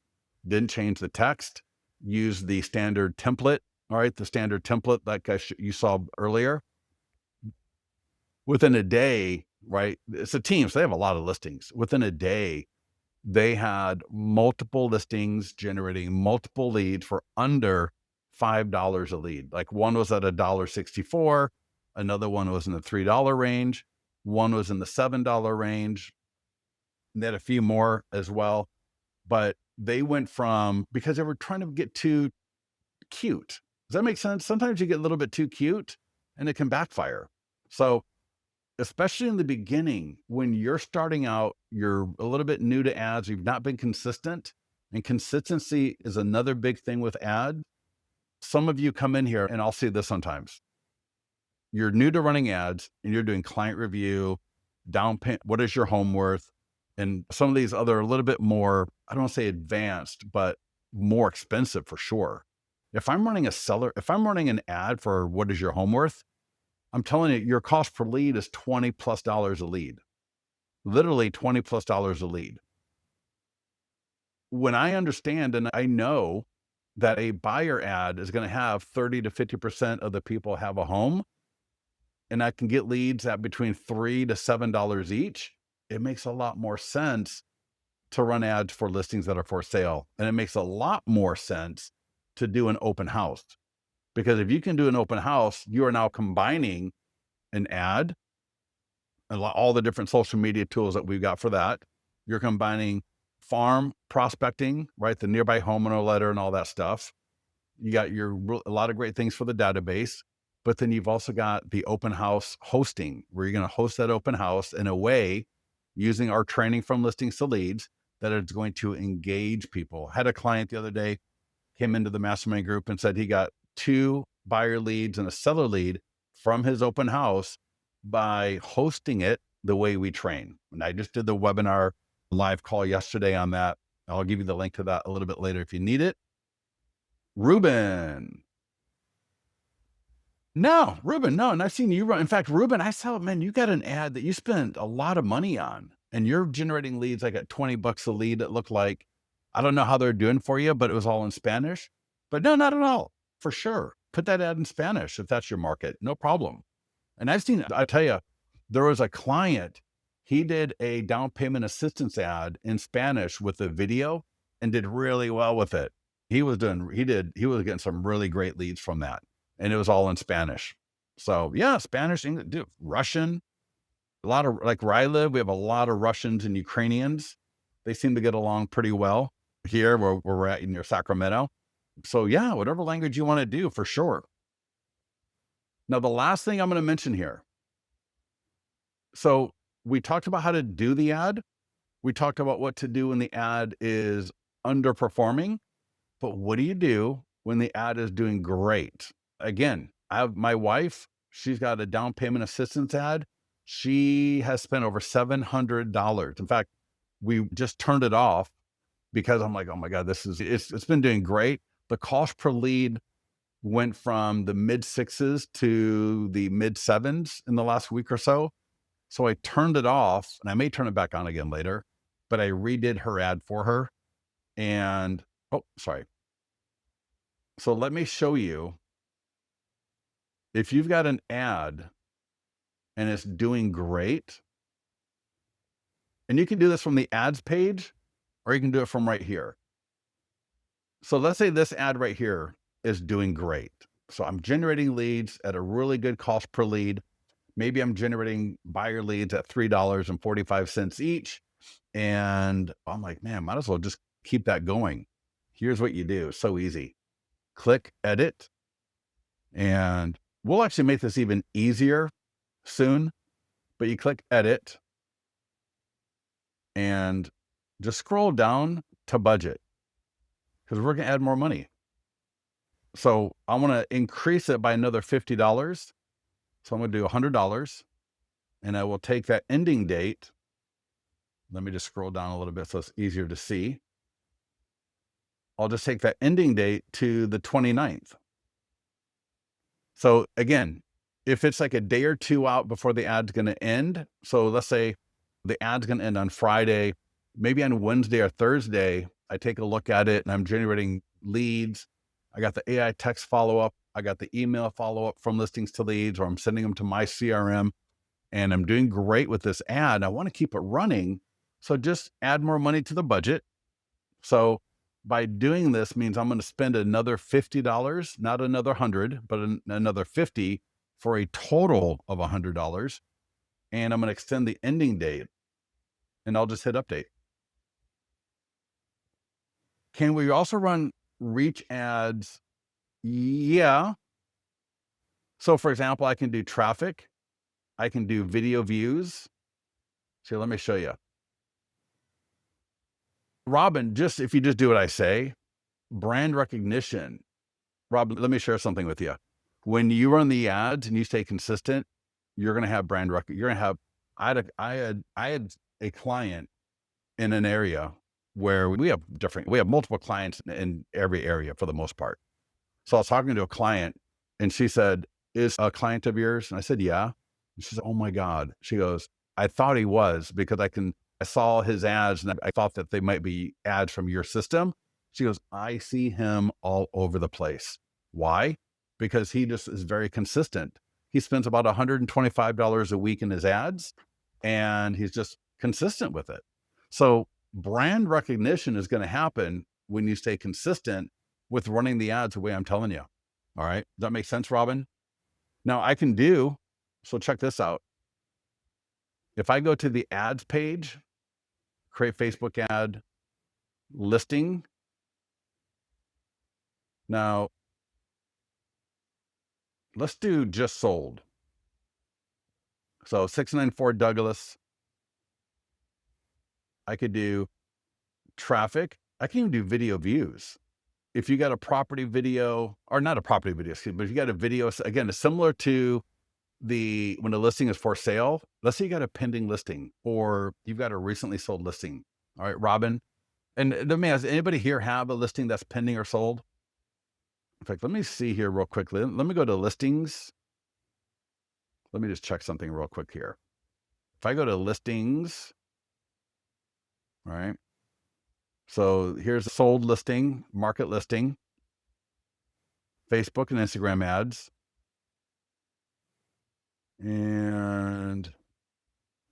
didn't change the text, used the standard template. All right. The standard template like you saw earlier. Within a day, right? It's a team, so they have a lot of listings. Within a day, they had multiple listings generating multiple leads for under $5 a lead. Like one was at $1.64, another one was in the $3 range, one was in the $7 range. And they had a few more as well. But they went from, because they were trying to get too cute. Does that make sense? Sometimes you get a little bit too cute and it can backfire. So especially in the beginning, when you're starting out, you're a little bit new to ads, you've not been consistent, and consistency is another big thing with ads. Some of you come in here, and I'll see this sometimes. You're new to running ads, and you're doing client review, down payment, what is your home worth, and some of these other a little bit more, I don't want to say advanced, but more expensive for sure. If I'm running an ad for what is your home worth, I'm telling you, your cost per lead is $20+ a lead, literally $20+ a lead. When I understand and I know that a buyer ad is going to have 30 to 50% of the people have a home, and I can get leads at between $3 to $7 each, it makes a lot more sense to run ads for listings that are for sale. And it makes a lot more sense to do an open house, because if you can do an open house, you are now combining an ad and all the different social media tools that we've got for that. You're combining farm prospecting, right? The nearby homeowner letter and all that stuff. You got a lot of great things for the database, but then you've also got the open house hosting, where you're going to host that open house in a way using our training from listings to leads that is going to engage people. Had a client the other day came into the mastermind group and said he got 2 buyer leads and a seller lead from his open house by hosting it the way we train. And I just did the webinar live call yesterday on that. I'll give you the link to that a little bit later if you need it. Ruben. No, Ruben, no. And I've seen you run. In fact, Ruben, I saw, man, you got an ad that you spent a lot of money on, and you're generating leads like at $20 a lead. It looked like, I don't know how they're doing for you, but it was all in Spanish. But no, not at all. For sure. Put that ad in Spanish if that's your market. No problem. And I've seen, I tell you, there was a client, he did a down payment assistance ad in Spanish with a video and did really well with it. He was getting some really great leads from that. And it was all in Spanish. So yeah, Spanish, English, dude, Russian, a lot of, like where I live, we have a lot of Russians and Ukrainians. They seem to get along pretty well here where we're at near Sacramento. So yeah, whatever language you want to do, for sure. Now, the last thing I'm going to mention here. So we talked about how to do the ad. We talked about what to do when the ad is underperforming, but what do you do when the ad is doing great? Again, I have my wife, she's got a down payment assistance ad. She has spent over $700. In fact, we just turned it off because I'm like, oh my God, it's been doing great. The cost per lead went from the mid 6s to the mid 7s in the last week or so. So I turned it off, and I may turn it back on again later, but I redid her ad for her. And, oh, sorry. So let me show you, if you've got an ad and it's doing great, and you can do this from the ads page, or you can do it from right here. So let's say this ad right here is doing great. So I'm generating leads at a really good cost per lead. Maybe I'm generating buyer leads at $3.45 each. And I'm like, man, might as well just keep that going. Here's what you do. So easy. Click edit. And we'll actually make this even easier soon, but you click edit and just scroll down to budget, because we're going to add more money. So I want to increase it by another $50. So I'm going to do $100, and I will take that ending date. Let me just scroll down a little bit so it's easier to see. I'll just take that ending date to the 29th. So again, if it's like a day or two out before the ad's going to end, so let's say the ad's going to end on Friday, maybe on Wednesday or Thursday, I take a look at it and I'm generating leads. I got the AI text follow-up. I got the email follow-up from listings to leads, or I'm sending them to my CRM, and I'm doing great with this ad. I want to keep it running. So just add more money to the budget. So by doing this means I'm going to spend another $50, not another 100, but another 50 for a total of $100. And I'm going to extend the ending date, and I'll just hit update. Can we also run reach ads? Yeah. So for example, I can do traffic. I can do video views. So let me show you. Robin, if you just do what I say, brand recognition. Rob, let me share something with you. When you run the ads and you stay consistent, you're going to have brand rec. You're going to have. I had a client in an area where we have multiple clients in every area for the most part. So I was talking to a client, and she said, "Is a client of yours?" And I said, "Yeah." And she said, "Oh my God." She goes, "I thought he was, because I saw his ads and I thought that they might be ads from your system." She goes, "I see him all over the place." Why? Because he just is very consistent. He spends about $125 a week in his ads, and he's just consistent with it. So brand recognition is going to happen when you stay consistent with running the ads the way I'm telling you. All right. Does that make sense, Robin? Now so check this out. If I go to the ads page, create Facebook ad, listing. Now, let's do just sold. So 694 Douglas. I could do traffic. I can even do video views. If you got a property video, or not a property video, but if you got a video, again, it's similar to when the listing is for sale. Let's say you got a pending listing, or you've got a recently sold listing. All right, Robin. And let me ask, anybody here have a listing that's pending or sold? In fact, let me see here real quickly. Let me go to listings. Let me just check something real quick here. If I go to listings, all right. So here's a sold listing, market listing, Facebook and Instagram ads. And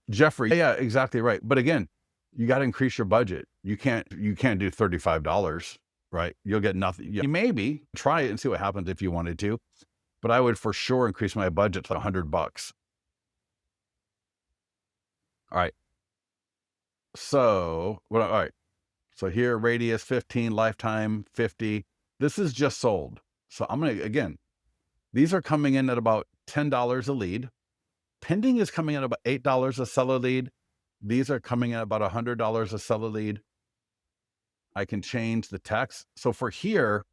Jeffrey, yeah, exactly right. But again, you got to increase your budget. You can't do $35, right? You'll get nothing. You maybe try it and see what happens if you wanted to, but I would for sure increase my budget to $100. All right. So, all right. So here, radius 15, lifetime 50. This is just sold. So I'm going to, again, these are coming in at about $10 a lead. Pending is coming in about $8 a seller lead. These are coming in about $100 a seller lead. I can change the text. So for here,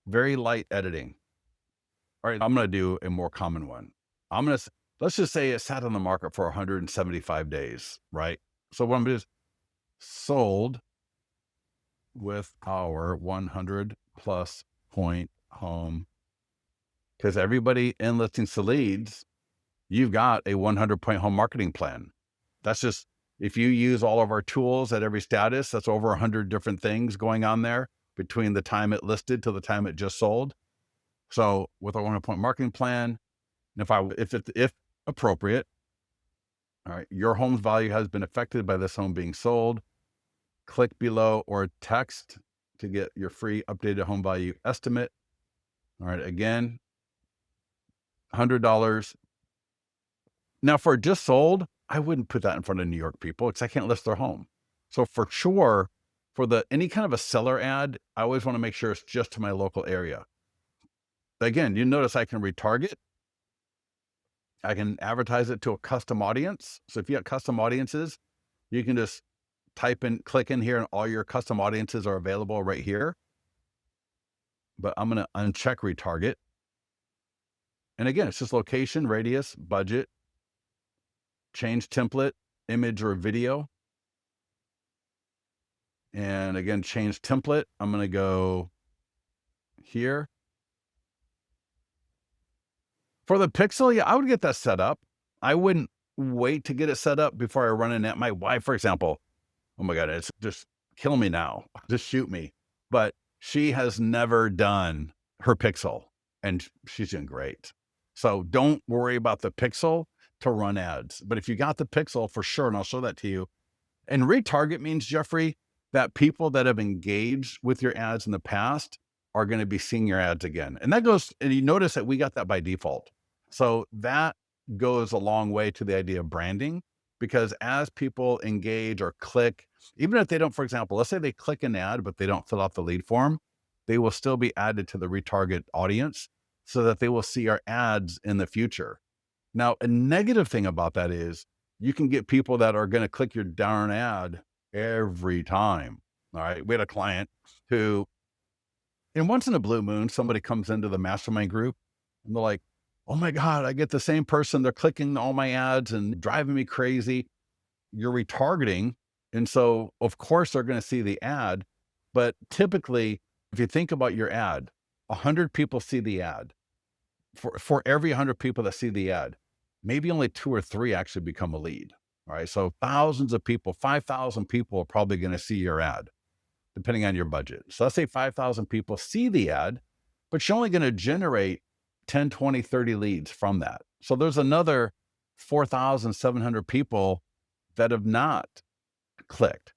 very light editing. All right, I'm going to do a more common one. Let's just say it sat on the market for 175 days, right? So what I'm going to do is sold with our 100 plus point home. Because everybody in listings to leads, you've got a 100 point home marketing plan. That's just, if you use all of our tools at every status, that's over 100 different things going on there between the time it listed to the time it just sold. So with a 100 point marketing plan, if appropriate, all right, your home's value has been affected by this home being sold. Click below or text to get your free updated home value estimate. All right, again, $100. Now for just sold, I wouldn't put that in front of New York people because I can't list their home. So for sure, for any kind of a seller ad, I always want to make sure it's just to my local area. Again, you notice I can retarget. I can advertise it to a custom audience. So if you have custom audiences, you can just click in here, and all your custom audiences are available right here. But I'm going to uncheck retarget. And again, it's just location, radius, budget, change template, image or video. And again, change template. I'm going to go here. For the pixel, yeah, I would get that set up. I wouldn't wait to get it set up before I run in at my wife, for example. Oh my God, it's just kill me now. Just shoot me. But she has never done her pixel and she's doing great. So don't worry about the pixel to run ads. But if you got the pixel for sure, and I'll show that to you. And retarget means, Jeffrey, that people that have engaged with your ads in the past are going to be seeing your ads again. And that goes, and you notice that we got that by default. So that goes a long way to the idea of branding, because as people engage or click, even if they don't, for example, let's say they click an ad, but they don't fill out the lead form, they will still be added to the retarget audience so that they will see our ads in the future. Now, a negative thing about that is you can get people that are going to click your darn ad every time. All right. We had a client who, and once in a blue moon, somebody comes into the mastermind group and they're like, oh my God, I get the same person. They're clicking all my ads and driving me crazy. You're retargeting. And so, of course, they're going to see the ad. But typically, if you think about your ad, 100 people see the ad. For every 100 people that see the ad, maybe only 2 or 3 actually become a lead. All right. So thousands of people, 5,000 people are probably going to see your ad, depending on your budget. So let's say 5,000 people see the ad, but you're only going to generate 10, 20, 30 leads from that. So there's another 4,700 people that have not clicked.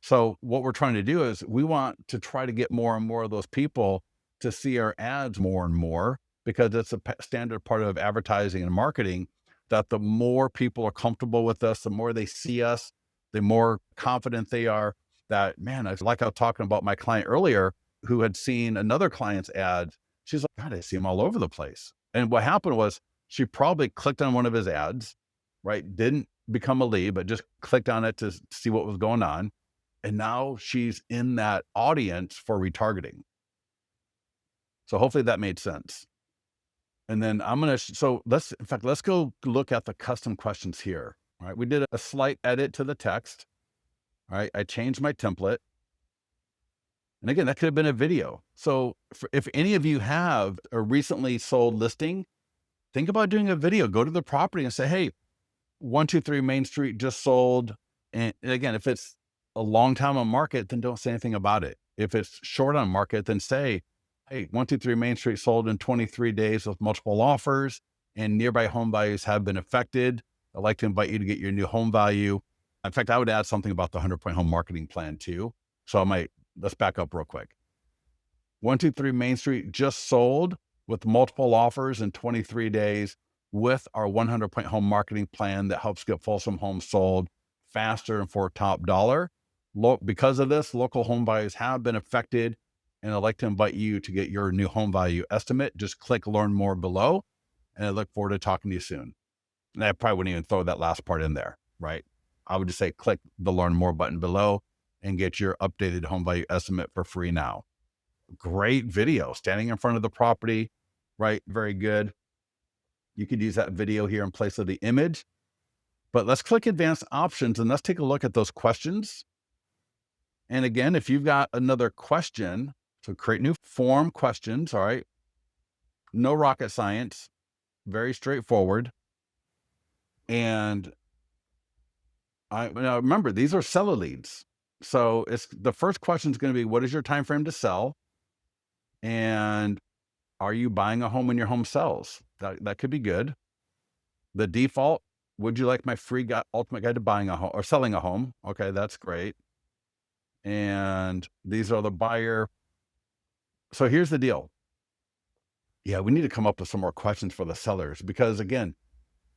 So what we're trying to do is we want to try to get more and more of those people to see our ads more and more, because it's a standard part of advertising and marketing, that the more people are comfortable with us, the more they see us, the more confident they are that, man, I like I was talking about my client earlier who had seen another client's ads. She's like, God, I see them all over the place. And what happened was she probably clicked on one of his ads, right? Didn't become a lead, but just clicked on it to see what was going on. And now she's in that audience for retargeting. So hopefully that made sense. And then I'm going to, so let's go look at the custom questions here. All right. We did a slight edit to the text. All right. I changed my template. And again, that could have been a video. So if any of you have a recently sold listing, think about doing a video. Go to the property and say, hey, 123 Main Street just sold. And again, if it's a long time on market, then don't say anything about it. If it's short on market, then say, hey, 123 Main Street sold in 23 days with multiple offers and nearby home values have been affected. I'd like to invite you to get your new home value. In fact, I would add something about the 100-point home marketing plan too. So let's back up real quick. 123 Main Street just sold with multiple offers in 23 days with our 100-point home marketing plan that helps get Folsom homes sold faster and for top dollar. Because of this, local home values have been affected, and I'd like to invite you to get your new home value estimate. Just click learn more below, and I look forward to talking to you soon. And I probably wouldn't even throw that last part in there, right? I would just say click the learn more button below and get your updated home value estimate for free now. Great video, standing in front of the property, right? Very good. You could use that video here in place of the image. But let's click advanced options and let's take a look at those questions. And again, if you've got another question, so create new form questions, all right? No rocket science, very straightforward. And now remember, these are seller leads. So the first question is going to be, what is your time frame to sell? And are you buying a home when your home sells? That could be good. The default, would you like my free ultimate guide to buying a home or selling a home? Okay, that's great. And these are the buyer. So here's the deal. Yeah, we need to come up with some more questions for the sellers, because again,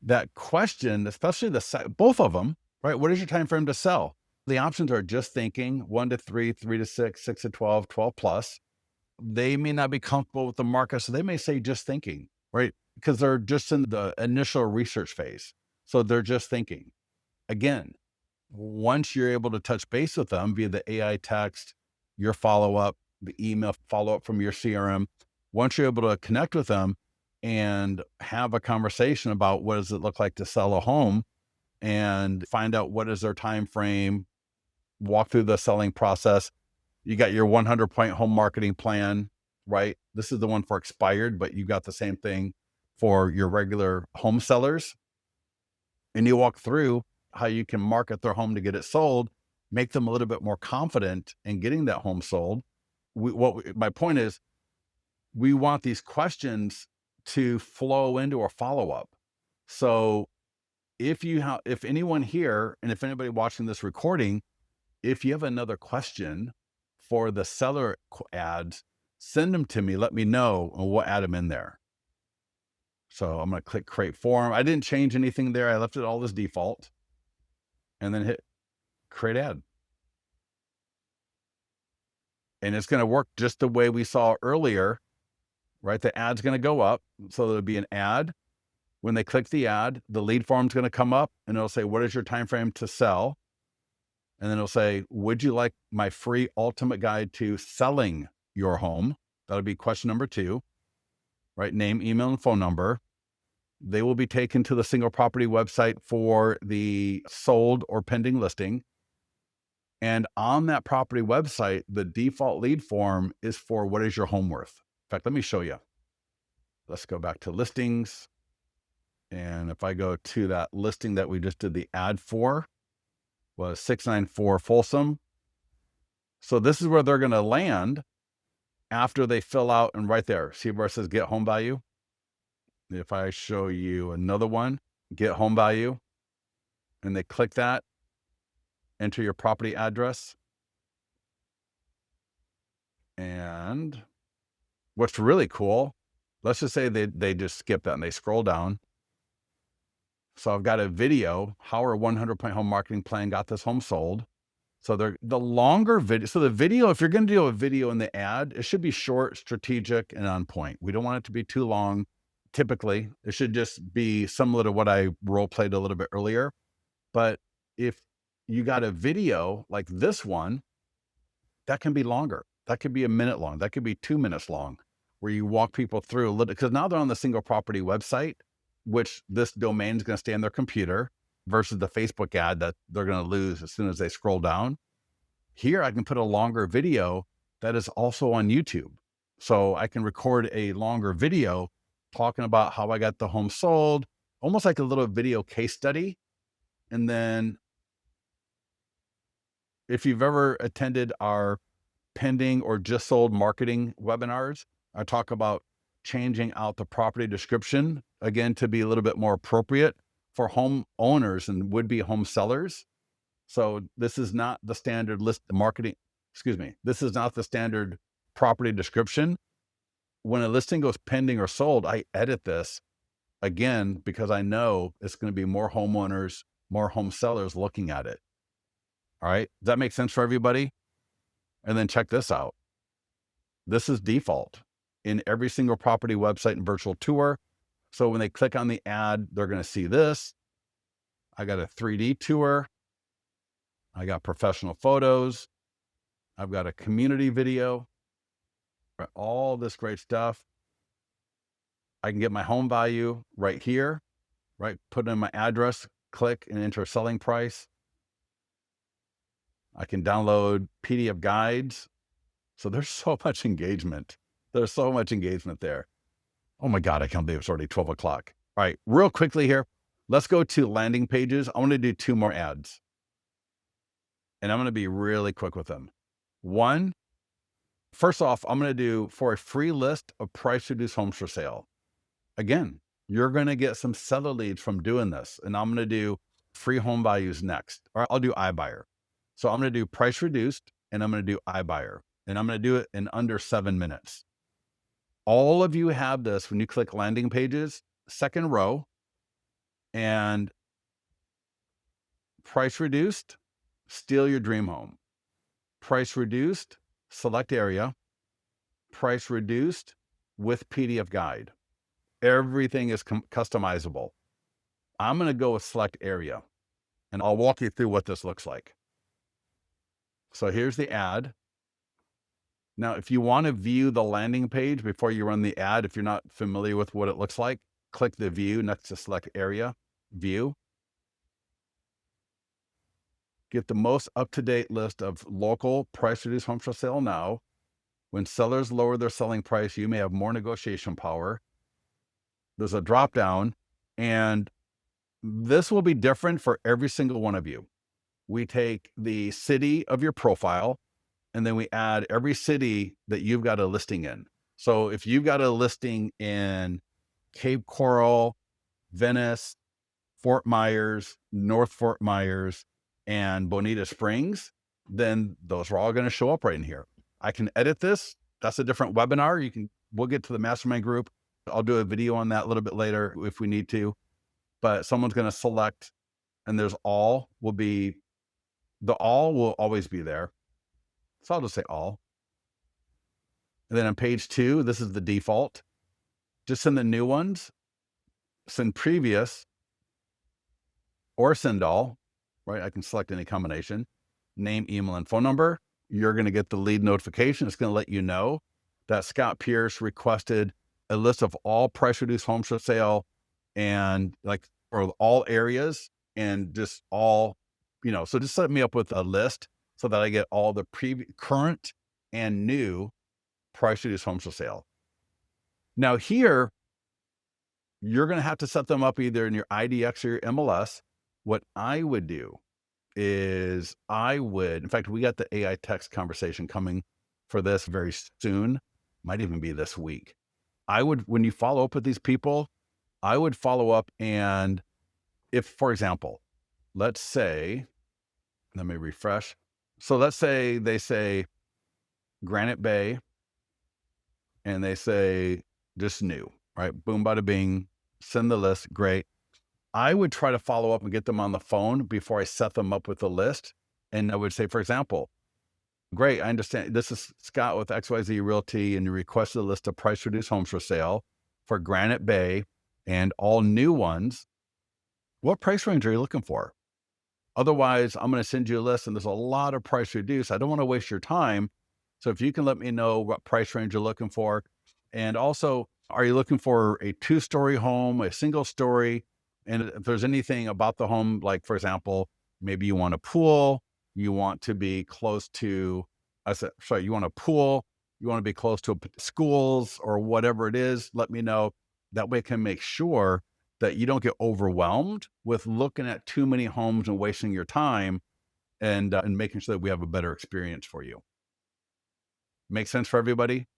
that question, especially both of them, right? What is your time frame to sell? The options are just thinking 1 to 3, 3 to 6, 6 to 12, 12 plus. They may not be comfortable with the market, so they may say just thinking, right? Because they're just in the initial research phase. So they're just thinking. Again, once you're able to touch base with them via the AI text, your follow-up, the email follow-up from your CRM, once you're able to connect with them and have a conversation about what does it look like to sell a home and find out what is their time frame, walk through the selling process. You got your 100-point home marketing plan, right? This is the one for expired, but you got the same thing for your regular home sellers. And you walk through how you can market their home to get it sold, make them a little bit more confident in getting that home sold. My point is, we want these questions to flow into a follow-up. So if anyone here, and if anybody watching this recording, if you have another question for the seller ads, send them to me. Let me know, and we'll add them in there. So I'm going to click create form. I didn't change anything there. I left it all as default, and then hit create ad. And it's going to work just the way we saw earlier, right? The ad's going to go up. So there'll be an ad. When they click the ad, the lead form's going to come up, and it'll say, what is your time frame to sell? And then it'll say, would you like my free ultimate guide to selling your home? That'll be question number 2, right? Name, email, and phone number. They will be taken to the single property website for the sold or pending listing. And on that property website, the default lead form is for what is your home worth? In fact, let me show you. Let's go back to listings. And if I go to that listing that we just did the ad for, was 694 Folsom. So this is where they're going to land after they fill out, and right there, see where it says get home value? If I show you another one, get home value, and they click that, enter your property address. And what's really cool, let's just say they just skip that and they scroll down. So I've got a video, how our 100-point home marketing plan got this home sold. So the longer video, so the video, if you're going to do a video in the ad, it should be short, strategic, and on point. We don't want it to be too long. Typically, it should just be similar to what I role played a little bit earlier. But if you got a video like this one, that can be longer. That could be a minute long. That could be 2 minutes long, where you walk people through a little, because now they're on the single property website, which this domain is going to stay on their computer, versus the Facebook ad that they're going to lose as soon as they scroll down. Here, I can put a longer video that is also on YouTube. So I can record a longer video talking about how I got the home sold, almost like a little video case study. And then if you've ever attended our pending or just sold marketing webinars, I talk about changing out the property description, again, to be a little bit more appropriate for home owners and would-be home sellers. So this is not the standard this is not the standard property description. When a listing goes pending or sold, I edit this again, because I know it's going to be more homeowners, more home sellers looking at it. All right. Does that make sense for everybody? And then check this out. This is default in every single property website and virtual tour. So when they click on the ad, they're going to see this. I got a 3D tour. I got professional photos. I've got a community video, all this great stuff. I can get my home value right here, right? Put in my address, click and enter selling price. I can download PDF guides. So there's so much engagement. There's so much engagement there. Oh my God, I can't believe it's already 12 o'clock. All right, real quickly here, let's go to landing pages. I want to do 2 more ads. And I'm going to be really quick with them. One, first off, I'm going to do for a free list of price reduced homes for sale. Again, you're going to get some seller leads from doing this. And I'm going to do free home values next. Or I'll do iBuyer. So I'm going to do price reduced, and I'm going to do iBuyer. And I'm going to do it in under 7 minutes. All of you have this when you click landing pages, second row, and price reduced, steal your dream home. Price reduced, select area. Price reduced with PDF guide. Everything is customizable. I'm going to go with select area, and I'll walk you through what this looks like. So here's the ad. Now, if you want to view the landing page before you run the ad, if you're not familiar with what it looks like, click the view next to select area, view. Get the most up-to-date list of local price-reduced homes for sale now. When sellers lower their selling price, you may have more negotiation power. There's a drop down, and this will be different for every single one of you. We take the city of your profile, and then we add every city that you've got a listing in. So if you've got a listing in Cape Coral, Venice, Fort Myers, North Fort Myers, and Bonita Springs, then those are all going to show up right in here. I can edit this. That's a different webinar. We'll get to the mastermind group. I'll do a video on that a little bit later if we need to, but someone's going to select, and the all will always be there. So I'll just say all. And then on page 2, this is the default. Just send the new ones, send previous, or send all, right? I can select any combination, name, email, and phone number. You're going to get the lead notification. It's going to let you know that Scott Pierce requested a list of all price reduced homes for sale and for all areas and just all, so just set me up with a list so that I get all the current and new price reduced homes for sale. Now here, you're going to have to set them up either in your IDX or your MLS. What I would do is in fact, we got the AI text conversation coming for this very soon, might even be this week. When you follow up with these people, I would follow up, and if, for example, let's say, let me refresh. So let's say they say Granite Bay and they say just new, right? Boom, bada bing, send the list. Great. I would try to follow up and get them on the phone before I set them up with the list. And I would say, for example, great, I understand. This is Scott with XYZ Realty, and you requested a list of price reduced homes for sale for Granite Bay and all new ones. What price range are you looking for? Otherwise, I'm going to send you a list, and there's a lot of price reduced. I don't want to waste your time. So if you can let me know what price range you're looking for. And also, are you looking for a 2-story home, a single story? And if there's anything about the home, like, for example, maybe you want a pool, you want to be close to, you want a pool, you want to be close to schools or whatever it is, let me know. That way I can make sure that you don't get overwhelmed with looking at too many homes and wasting your time, and making sure that we have a better experience for you. Make sense for everybody?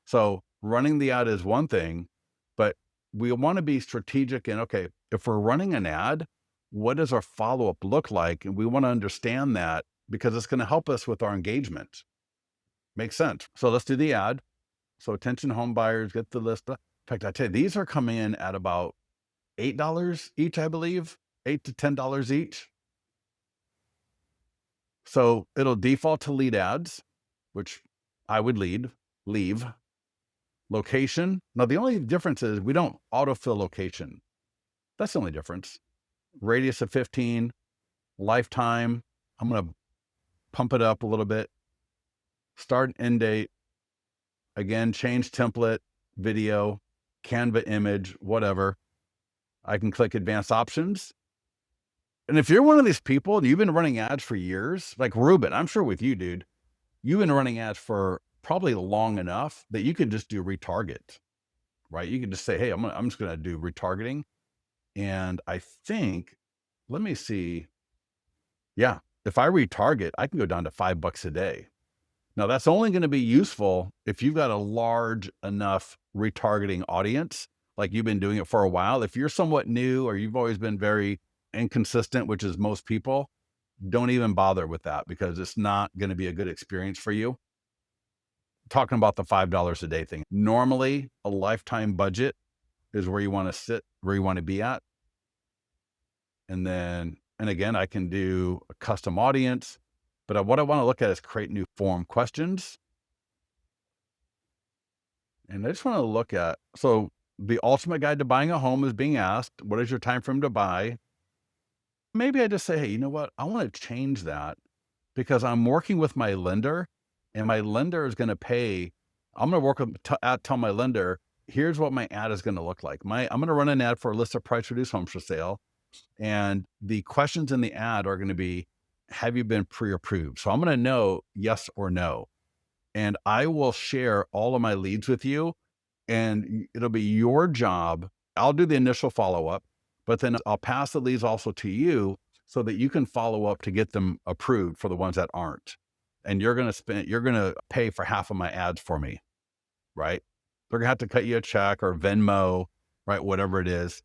So running the ad is one thing, but we want to be strategic in, okay, if we're running an ad, what does our follow-up look like? And we want to understand that because it's going to help us with our engagement. Makes sense. So let's do the ad. So attention home buyers, get the list. In fact, I tell you, these are coming in at about $8 each, I believe, $8 to $10 each. So it'll default to lead ads, which I would leave. Location. Now, the only difference is we don't autofill location. That's the only difference. Radius of 15, lifetime. I'm going to pump it up a little bit. Start and end date. Again, change template, video, Canva image, whatever. I can click advanced options. And if you're one of these people and you've been running ads for years, like Ruben, I'm sure with you, dude, you've been running ads for probably long enough that you could just do retarget, right? You could just say, hey, I'm just going to do retargeting. And I think, let me see. Yeah, if I retarget, I can go down to $5 a day. Now that's only going to be useful if you've got a large enough retargeting audience, like you've been doing it for a while. If you're somewhat new or you've always been very inconsistent, which is most people, don't even bother with that because it's not going to be a good experience for you. Talking about the $5 a day thing. Normally, a lifetime budget is where you want to sit, where you want to be at. And again, I can do a custom audience, but what I want to look at is create new form questions. And I just want to look at, so the ultimate guide to buying a home is being asked, what is your time frame to buy? Maybe I just say, hey, you know what? I want to change that because I'm working with my lender and my lender is going to pay. I'm going to work with, tell my lender, here's what my ad is going to look like. I'm going to run an ad for a list of price reduced homes for sale. And the questions in the ad are going to be, have you been pre-approved? So I'm going to know yes or no. And I will share all of my leads with you, and it'll be your job. I'll do the initial follow-up, but then I'll pass the leads also to you so that you can follow up to get them approved for the ones that aren't. And you're going to pay for half of my ads for me, right? They're going to have to cut you a check or Venmo, right? Whatever it is.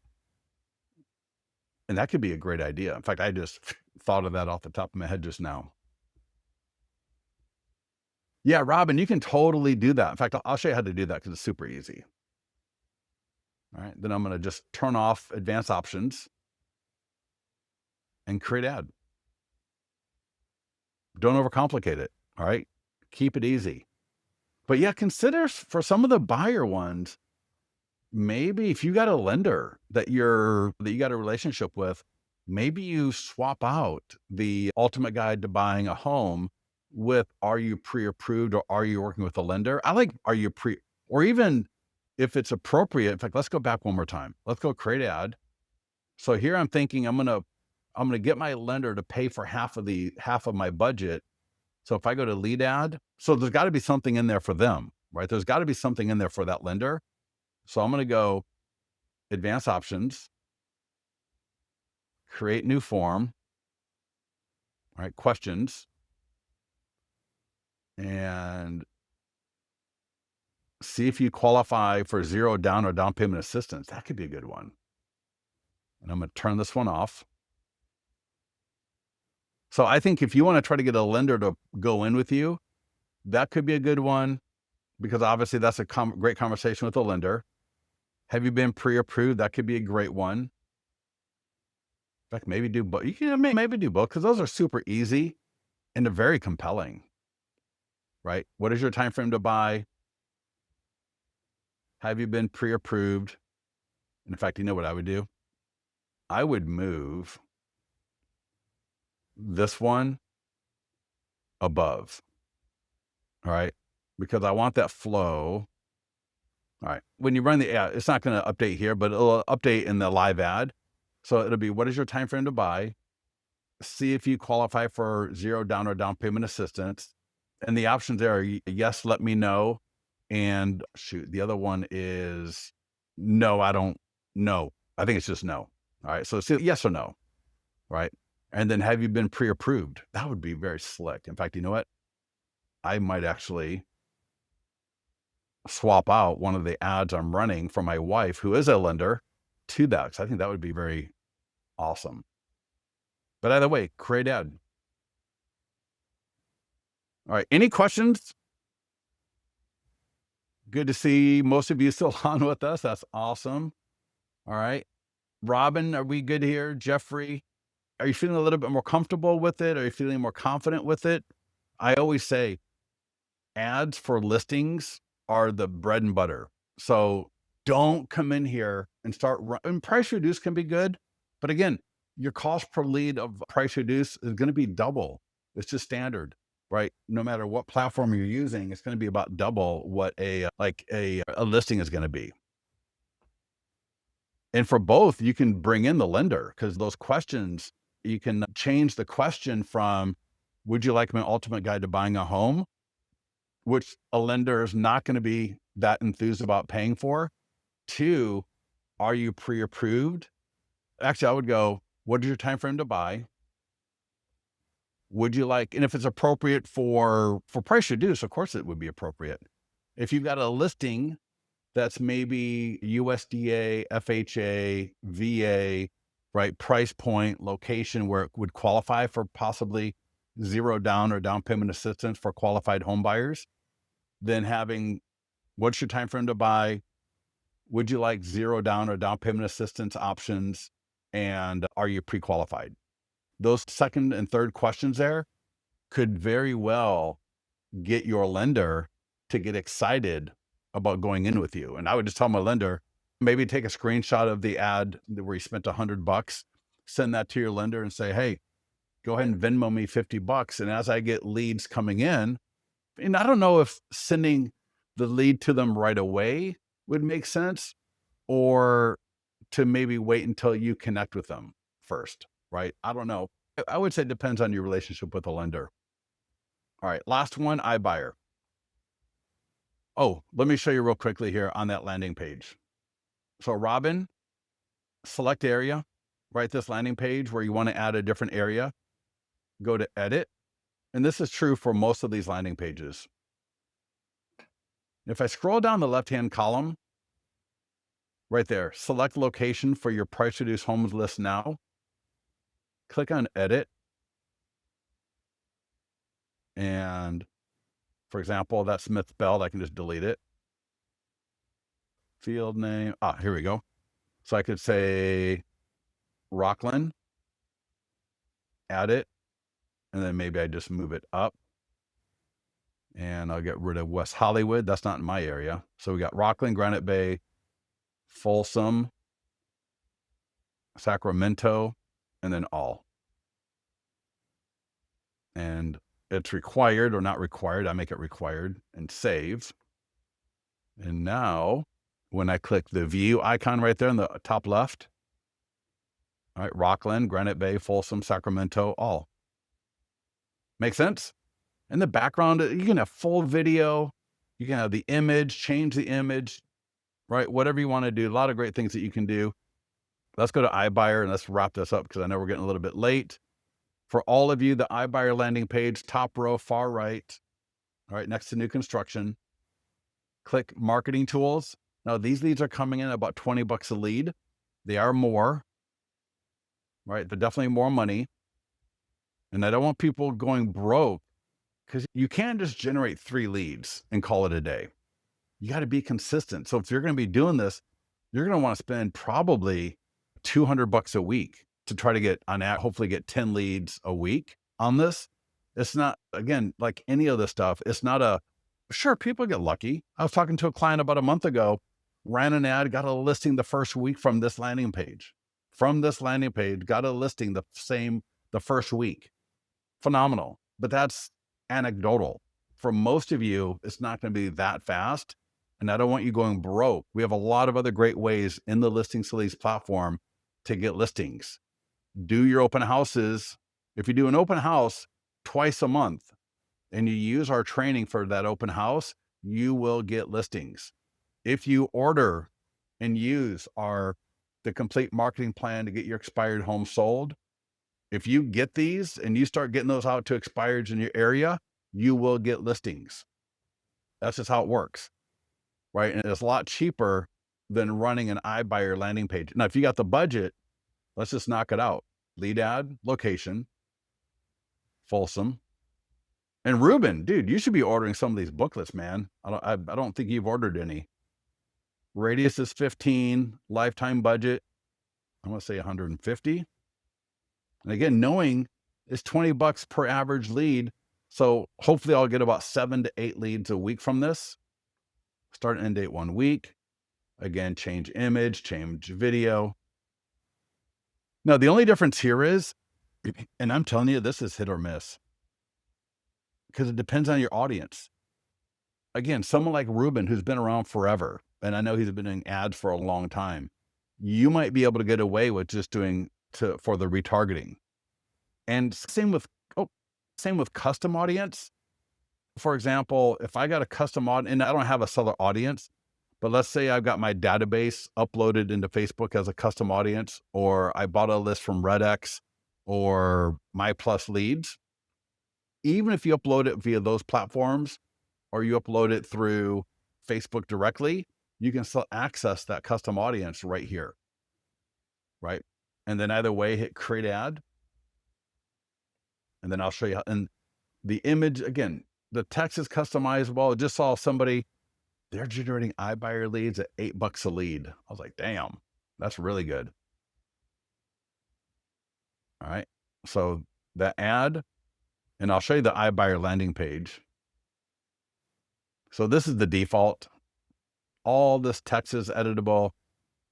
And that could be a great idea. In fact, I just thought of that off the top of my head just now. Yeah, Robin, you can totally do that. In fact, I'll show you how to do that because it's super easy. All right, then I'm going to just turn off advanced options and create ad. Don't overcomplicate it. All right, keep it easy. But yeah, consider for some of the buyer ones, maybe if you got a lender that you got a relationship with, maybe you swap out the ultimate guide to buying a home with, are you pre-approved or are you working with a lender? I like, are you or even if it's appropriate. In fact, let's go back one more time. Let's go create ad. So here I'm thinking I'm going to get my lender to pay for half of my budget. So if I go to lead ad, so there's got to be something in there for them, right? There's got to be something in there for that lender. So I'm going to go advanced options, create new form, all right, questions, and see if you qualify for zero down or down payment assistance. That could be a good one. And I'm going to turn this one off. So I think if you want to try to get a lender to go in with you, that could be a good one, because obviously that's a great conversation with a lender. Have you been pre-approved? That could be a great one. In fact, maybe do both. You can maybe do both because those are super easy and they're very compelling, right? What is your time frame to buy? Have you been pre-approved? And in fact, you know what I would do? I would move this one above, all right? Because I want that flow. All right, when you run the ad, it's not going to update here, but it'll update in the live ad. So it'll be, what is your time frame to buy? See if you qualify for zero down or down payment assistance. And the options there are yes, let me know. And shoot, the other one is no, I don't know. I think it's just no. All right, so it's yes or no, right? And then have you been pre-approved? That would be very slick. In fact, you know what? I might actually swap out one of the ads I'm running for my wife, who is a lender, to that, because I think that would be very awesome. But either way, create ad. All right, any questions? Good to see most of you still on with us. That's awesome. All right. Robin, are we good here? Jeffrey, are you feeling a little bit more comfortable with it? Are you feeling more confident with it? I always say ads for listings are the bread and butter. So don't come in here and and price reduce can be good. But again, your cost per lead of price reduce is going to be double. It's just standard, right? No matter what platform you're using, it's going to be about double what a listing is going to be. And for both, you can bring in the lender, because those questions, you can change the question from, would you like my ultimate guide to buying a home? Which a lender is not going to be that enthused about paying for, to, are you pre-approved? Actually, I would go, what is your time frame to buy? Would you like, and if it's appropriate for price reduce, of course it would be appropriate. If you've got a listing that's maybe USDA, FHA, VA, right, price point, location where it would qualify for possibly zero down or down payment assistance for qualified home buyers, then having, what's your time frame to buy? Would you like zero down or down payment assistance options? And are you pre-qualified? Those second and third questions there could very well get your lender to get excited about going in with you. And I would just tell my lender, maybe take a screenshot of the ad where you spent $100, send that to your lender and say, hey, go ahead and Venmo me $50. And as I get leads coming in, and I don't know if sending the lead to them right away would make sense, or to maybe wait until you connect with them first, right? I don't know. I would say it depends on your relationship with the lender. All right, last one, iBuyer. Oh, let me show you real quickly here on that landing page. So Robin, select area, right? This landing page where you want to add a different area, go to edit. And this is true for most of these landing pages. If I scroll down the left-hand column, right there, select location for your price reduced homes list now. Click on edit. And for example, that's Smith-Belt. I can just delete it. Field name. Here we go. So I could say Rockland, add it, and then maybe I just move it up. And I'll get rid of West Hollywood. That's not in my area. So we got Rockland, Granite Bay, Folsom, Sacramento, and then all. And it's required or not required. I make it required and save. And now when I click the view icon right there in the top left, all right, Rockland, Granite Bay, Folsom, Sacramento, all. Make sense? In the background, you can have full video. You can have the image, change the image, right? Whatever you want to do. A lot of great things that you can do. Let's go to iBuyer and let's wrap this up because I know we're getting a little bit late. For all of you, the iBuyer landing page, top row, far right, all right, next to new construction, click marketing tools. Now these leads are coming in about 20 bucks a lead. They are more, right? They're definitely more money. And I don't want people going broke because you can't just generate 3 leads and call it a day. You got to be consistent. So if you're going to be doing this, you're going to want to spend probably 200 bucks a week to try to get hopefully get 10 leads a week on this. It's not, again, like any of this stuff. It's not sure, people get lucky. I was talking to a client about a month ago, ran an ad, got a listing the first week from this landing page. Got a listing the first week. Phenomenal. But that's anecdotal. For most of you, it's not going to be that fast. And I don't want you going broke. We have a lot of other great ways in the Listing Leads platform to get listings. Do your open houses. If you do an open house twice a month and you use our training for that open house, you will get listings. If you order and use the complete marketing plan to get your expired home sold, if you get these and you start getting those out to expireds in your area, you will get listings. That's just how it works, right? And it's a lot cheaper than running an iBuyer landing page. Now, if you got the budget, let's just knock it out. Lead ad, location, Folsom. And Ruben, dude, you should be ordering some of these booklets, man. I don't think you've ordered any. Radius is 15, lifetime budget, I want to say 150. And again, knowing it's 20 bucks per average lead. So hopefully I'll get about 7 to 8 leads a week from this. Start and end date 1 week. Again, change image, change video. Now, the only difference here is, and I'm telling you, this is hit or miss because it depends on your audience. Again, someone like Ruben, who's been around forever, and I know he's been doing ads for a long time, you might be able to get away with just doing for the retargeting. And same with custom audience. For example, if I got a custom audience, and I don't have a seller audience, but let's say I've got my database uploaded into Facebook as a custom audience, or I bought a list from RedX or My Plus Leads. Even if you upload it via those platforms, or you upload it through Facebook directly, you can still access that custom audience right here, right? And then either way, hit create ad. And then I'll show you how, and the image, again, the text is customizable. I just saw somebody, they're generating iBuyer leads at $8 a lead. I was like, damn, that's really good. All right. So the ad, and I'll show you the iBuyer landing page. So this is the default. All this text is editable.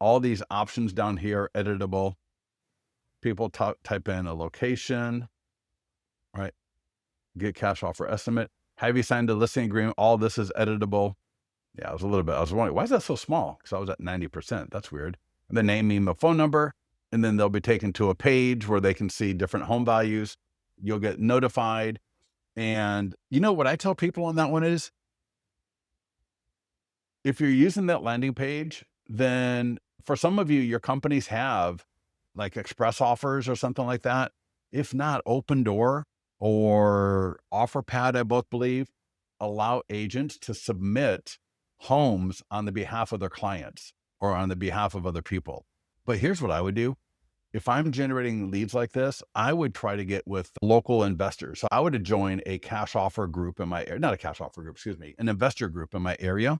All these options down here, editable. People type in a location, right? Get cash offer estimate. Have you signed a listing agreement? All this is editable. Yeah, I was wondering, why is that so small? Because I was at 90%. That's weird. And then name, email, phone number. and then they'll be taken to a page where they can see different home values. You'll get notified. And you know what I tell people on that one is, if you're using that landing page, then for some of you, your companies have like express offers or something like that. If not, Open Door or OfferPad, I both believe, allow agents to submit homes on the behalf of their clients or on the behalf of other people. But here's what I would do. If I'm generating leads like this, I would try to get with local investors. So I would join a cash offer group in my area, not a cash offer group, excuse me, an investor group in my area,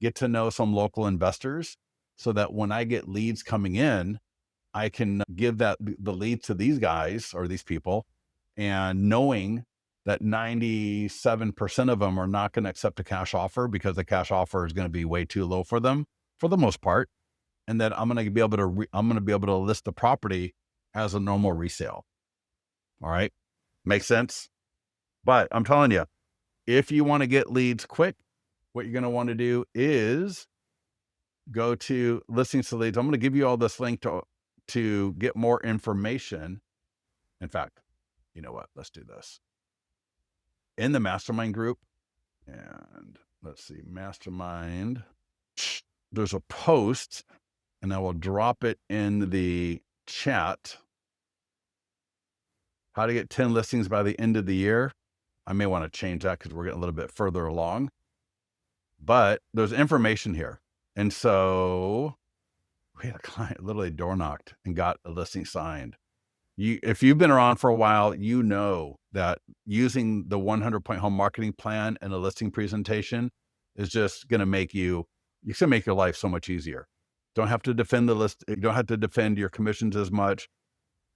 get to know some local investors so that when I get leads coming in, I can give the lead to these guys or these people, and knowing that 97% of them are not going to accept a cash offer because the cash offer is going to be way too low for them for the most part. And then I'm going to be able to list the property as a normal resale. All right. Makes sense. But I'm telling you, if you want to get leads quick, what you're going to want to do is go to Listings to Leads. I'm going to give you all this link to get more information. In fact, you know what? Let's do this. In the Mastermind group, and let's see, Mastermind, there's a post, and I will drop it in the chat. How to get 10 listings by the end of the year. I may want to change that because we're getting a little bit further along. But there's information here. And so we had a client literally door knocked and got a listing signed. If you've been around for a while, you know that using the 100-point home marketing plan and a listing presentation is just going to make your life so much easier. Don't have to defend the list. You don't have to defend your commissions as much.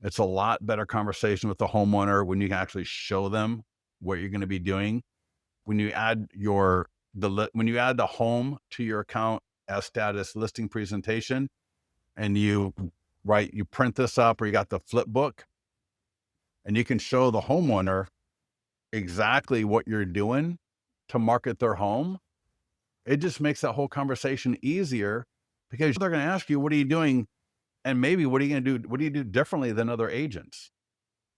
It's a lot better conversation with the homeowner when you can actually show them what you're going to be doing. When you add the home to your account as status listing presentation, and you print this up, or you got the flip book, and you can show the homeowner exactly what you're doing to market their home. It just makes that whole conversation easier, because they're going to ask you, what are you doing? And maybe what are you going to do? What do you do differently than other agents?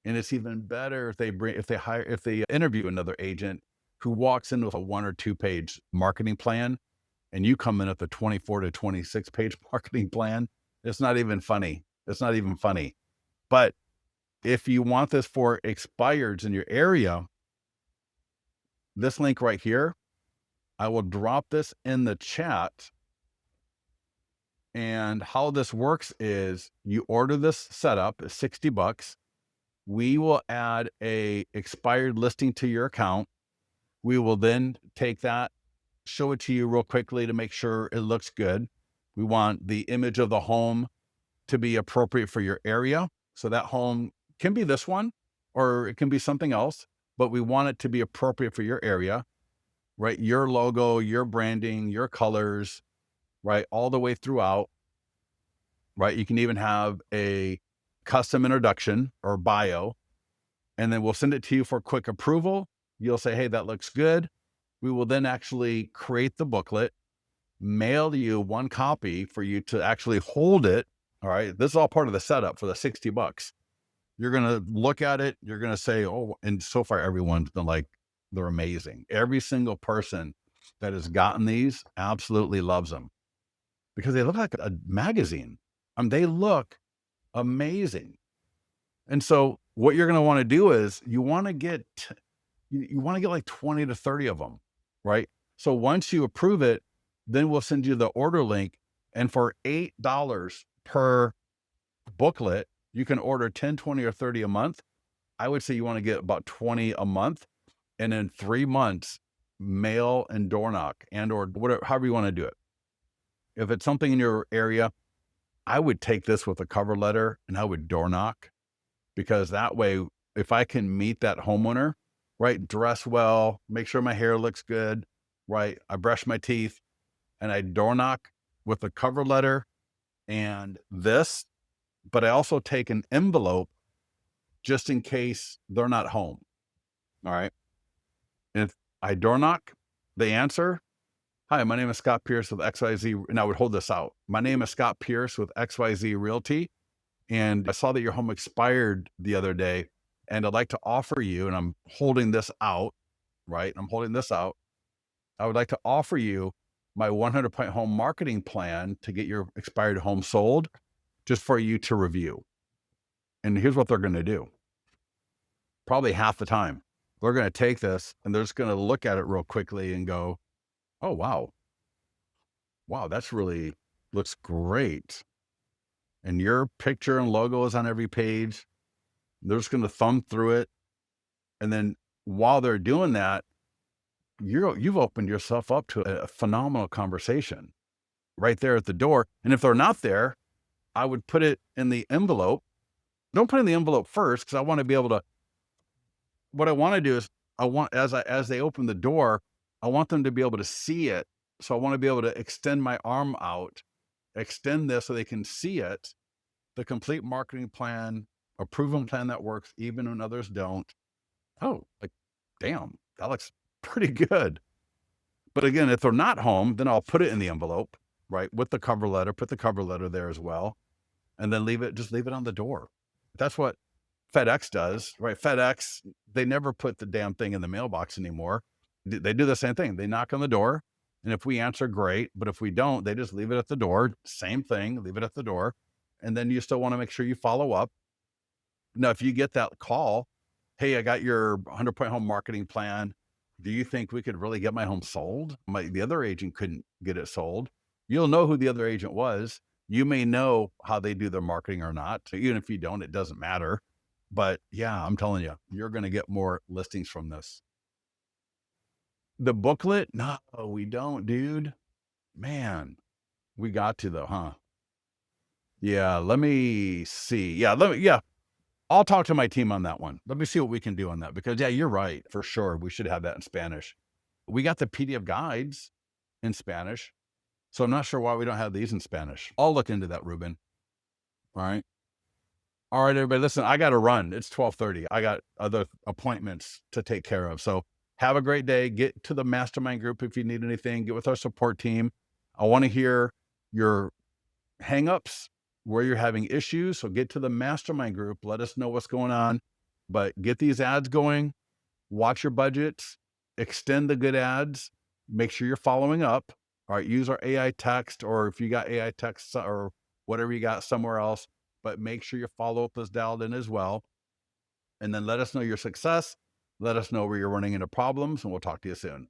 And it's even better if they interview another agent who walks in with a 1 or 2 page marketing plan, and you come in with a 24 to 26 page marketing plan. It's not even funny. But if you want this for expireds in your area, this link right here, I will drop this in the chat. And how this works is you order this setup, it's $60. We will add a expired listing to your account. We will then take that, show it to you real quickly to make sure it looks good. We want the image of the home to be appropriate for your area. So that home can be this one, or it can be something else, but we want it to be appropriate for your area, right? Your logo, your branding, your colors, right? All the way throughout, right? You can even have a custom introduction or bio, and then we'll send it to you for quick approval. You'll say, hey, that looks good. We will then actually create the booklet, mail you 1 copy for you to actually hold it. All right. This is all part of the setup for the $60. You're going to look at it. You're going to say, oh, and so far everyone's been like, they're amazing. Every single person that has gotten these absolutely loves them because they look like a magazine. They look amazing. And so what you're going to want to do is you want to get like 20 to 30 of them, right? So once you approve it, then we'll send you the order link. And for $8 per booklet, you can order 10, 20, or 30 a month. I would say you want to get about 20 a month. And in 3 months, mail and door knock or whatever, however you want to do it. If it's something in your area, I would take this with a cover letter and I would door knock, because that way, if I can meet that homeowner, right, dress well, make sure my hair looks good, right, I brush my teeth, and I door knock with a cover letter and this, but I also take an envelope just in case they're not home. All right. And if I door knock, they answer, hi, my name is Scott Pierce with XYZ. And I would hold this out. My name is Scott Pierce with XYZ Realty. and I saw that your home expired the other day, and I'd like to offer you, and I'm holding this out, right? I'm holding this out. I would like to offer you my 100-point home marketing plan to get your expired home sold, just for you to review. And here's what they're going to do. Probably half the time, they're going to take this and they're just going to look at it real quickly and go, oh, wow, that's really looks great. And your picture and logo is on every page. They're just going to thumb through it. And then while they're doing that, you've opened yourself up to a phenomenal conversation right there at the door. And if they're not there, I would put it in the envelope. Don't put it in the envelope first, because I want to be able to, what I want to do is as they open the door, I want them to be able to see it. So I want to be able to extend my arm out, extend this so they can see it, the complete marketing plan, a proven plan that works even when others don't. Oh, like, damn, that looks pretty good. But again, if they're not home, then I'll put it in the envelope, right? With the cover letter, put the cover letter there as well. And then just leave it on the door. That's what FedEx does, right? FedEx, they never put the damn thing in the mailbox anymore. They do the same thing. They knock on the door. And if we answer, great. But if we don't, they just leave it at the door. Same thing, leave it at the door. And then you still want to make sure you follow up. Now, if you get that call, hey, I got your 100-point home marketing plan. Do you think we could really get my home sold? The other agent couldn't get it sold. You'll know who the other agent was. You may know how they do their marketing or not. So even if you don't, it doesn't matter. But yeah, I'm telling you, you're going to get more listings from this. The booklet? No, we don't, dude. Man, we got to though, huh? Yeah, let me see. Yeah, I'll talk to my team on that one. Let me see what we can do on that, because yeah, you're right. For sure. We should have that in Spanish. We got the PDF guides in Spanish. So I'm not sure why we don't have these in Spanish. I'll look into that, Ruben. All right. All right, everybody, listen, I got to run. It's 12:30. I got other appointments to take care of. So have a great day. Get to the Mastermind group if you need anything. Get with our support team. I want to hear your hangups, where you're having issues. So get to the Mastermind group. Let us know what's going on. But get these ads going. Watch your budgets. Extend the good ads. Make sure you're following up. All right, use our AI text, or if you got AI text or whatever you got somewhere else, but make sure your follow-up is dialed in as well. And then let us know your success. Let us know where you're running into problems, and we'll talk to you soon.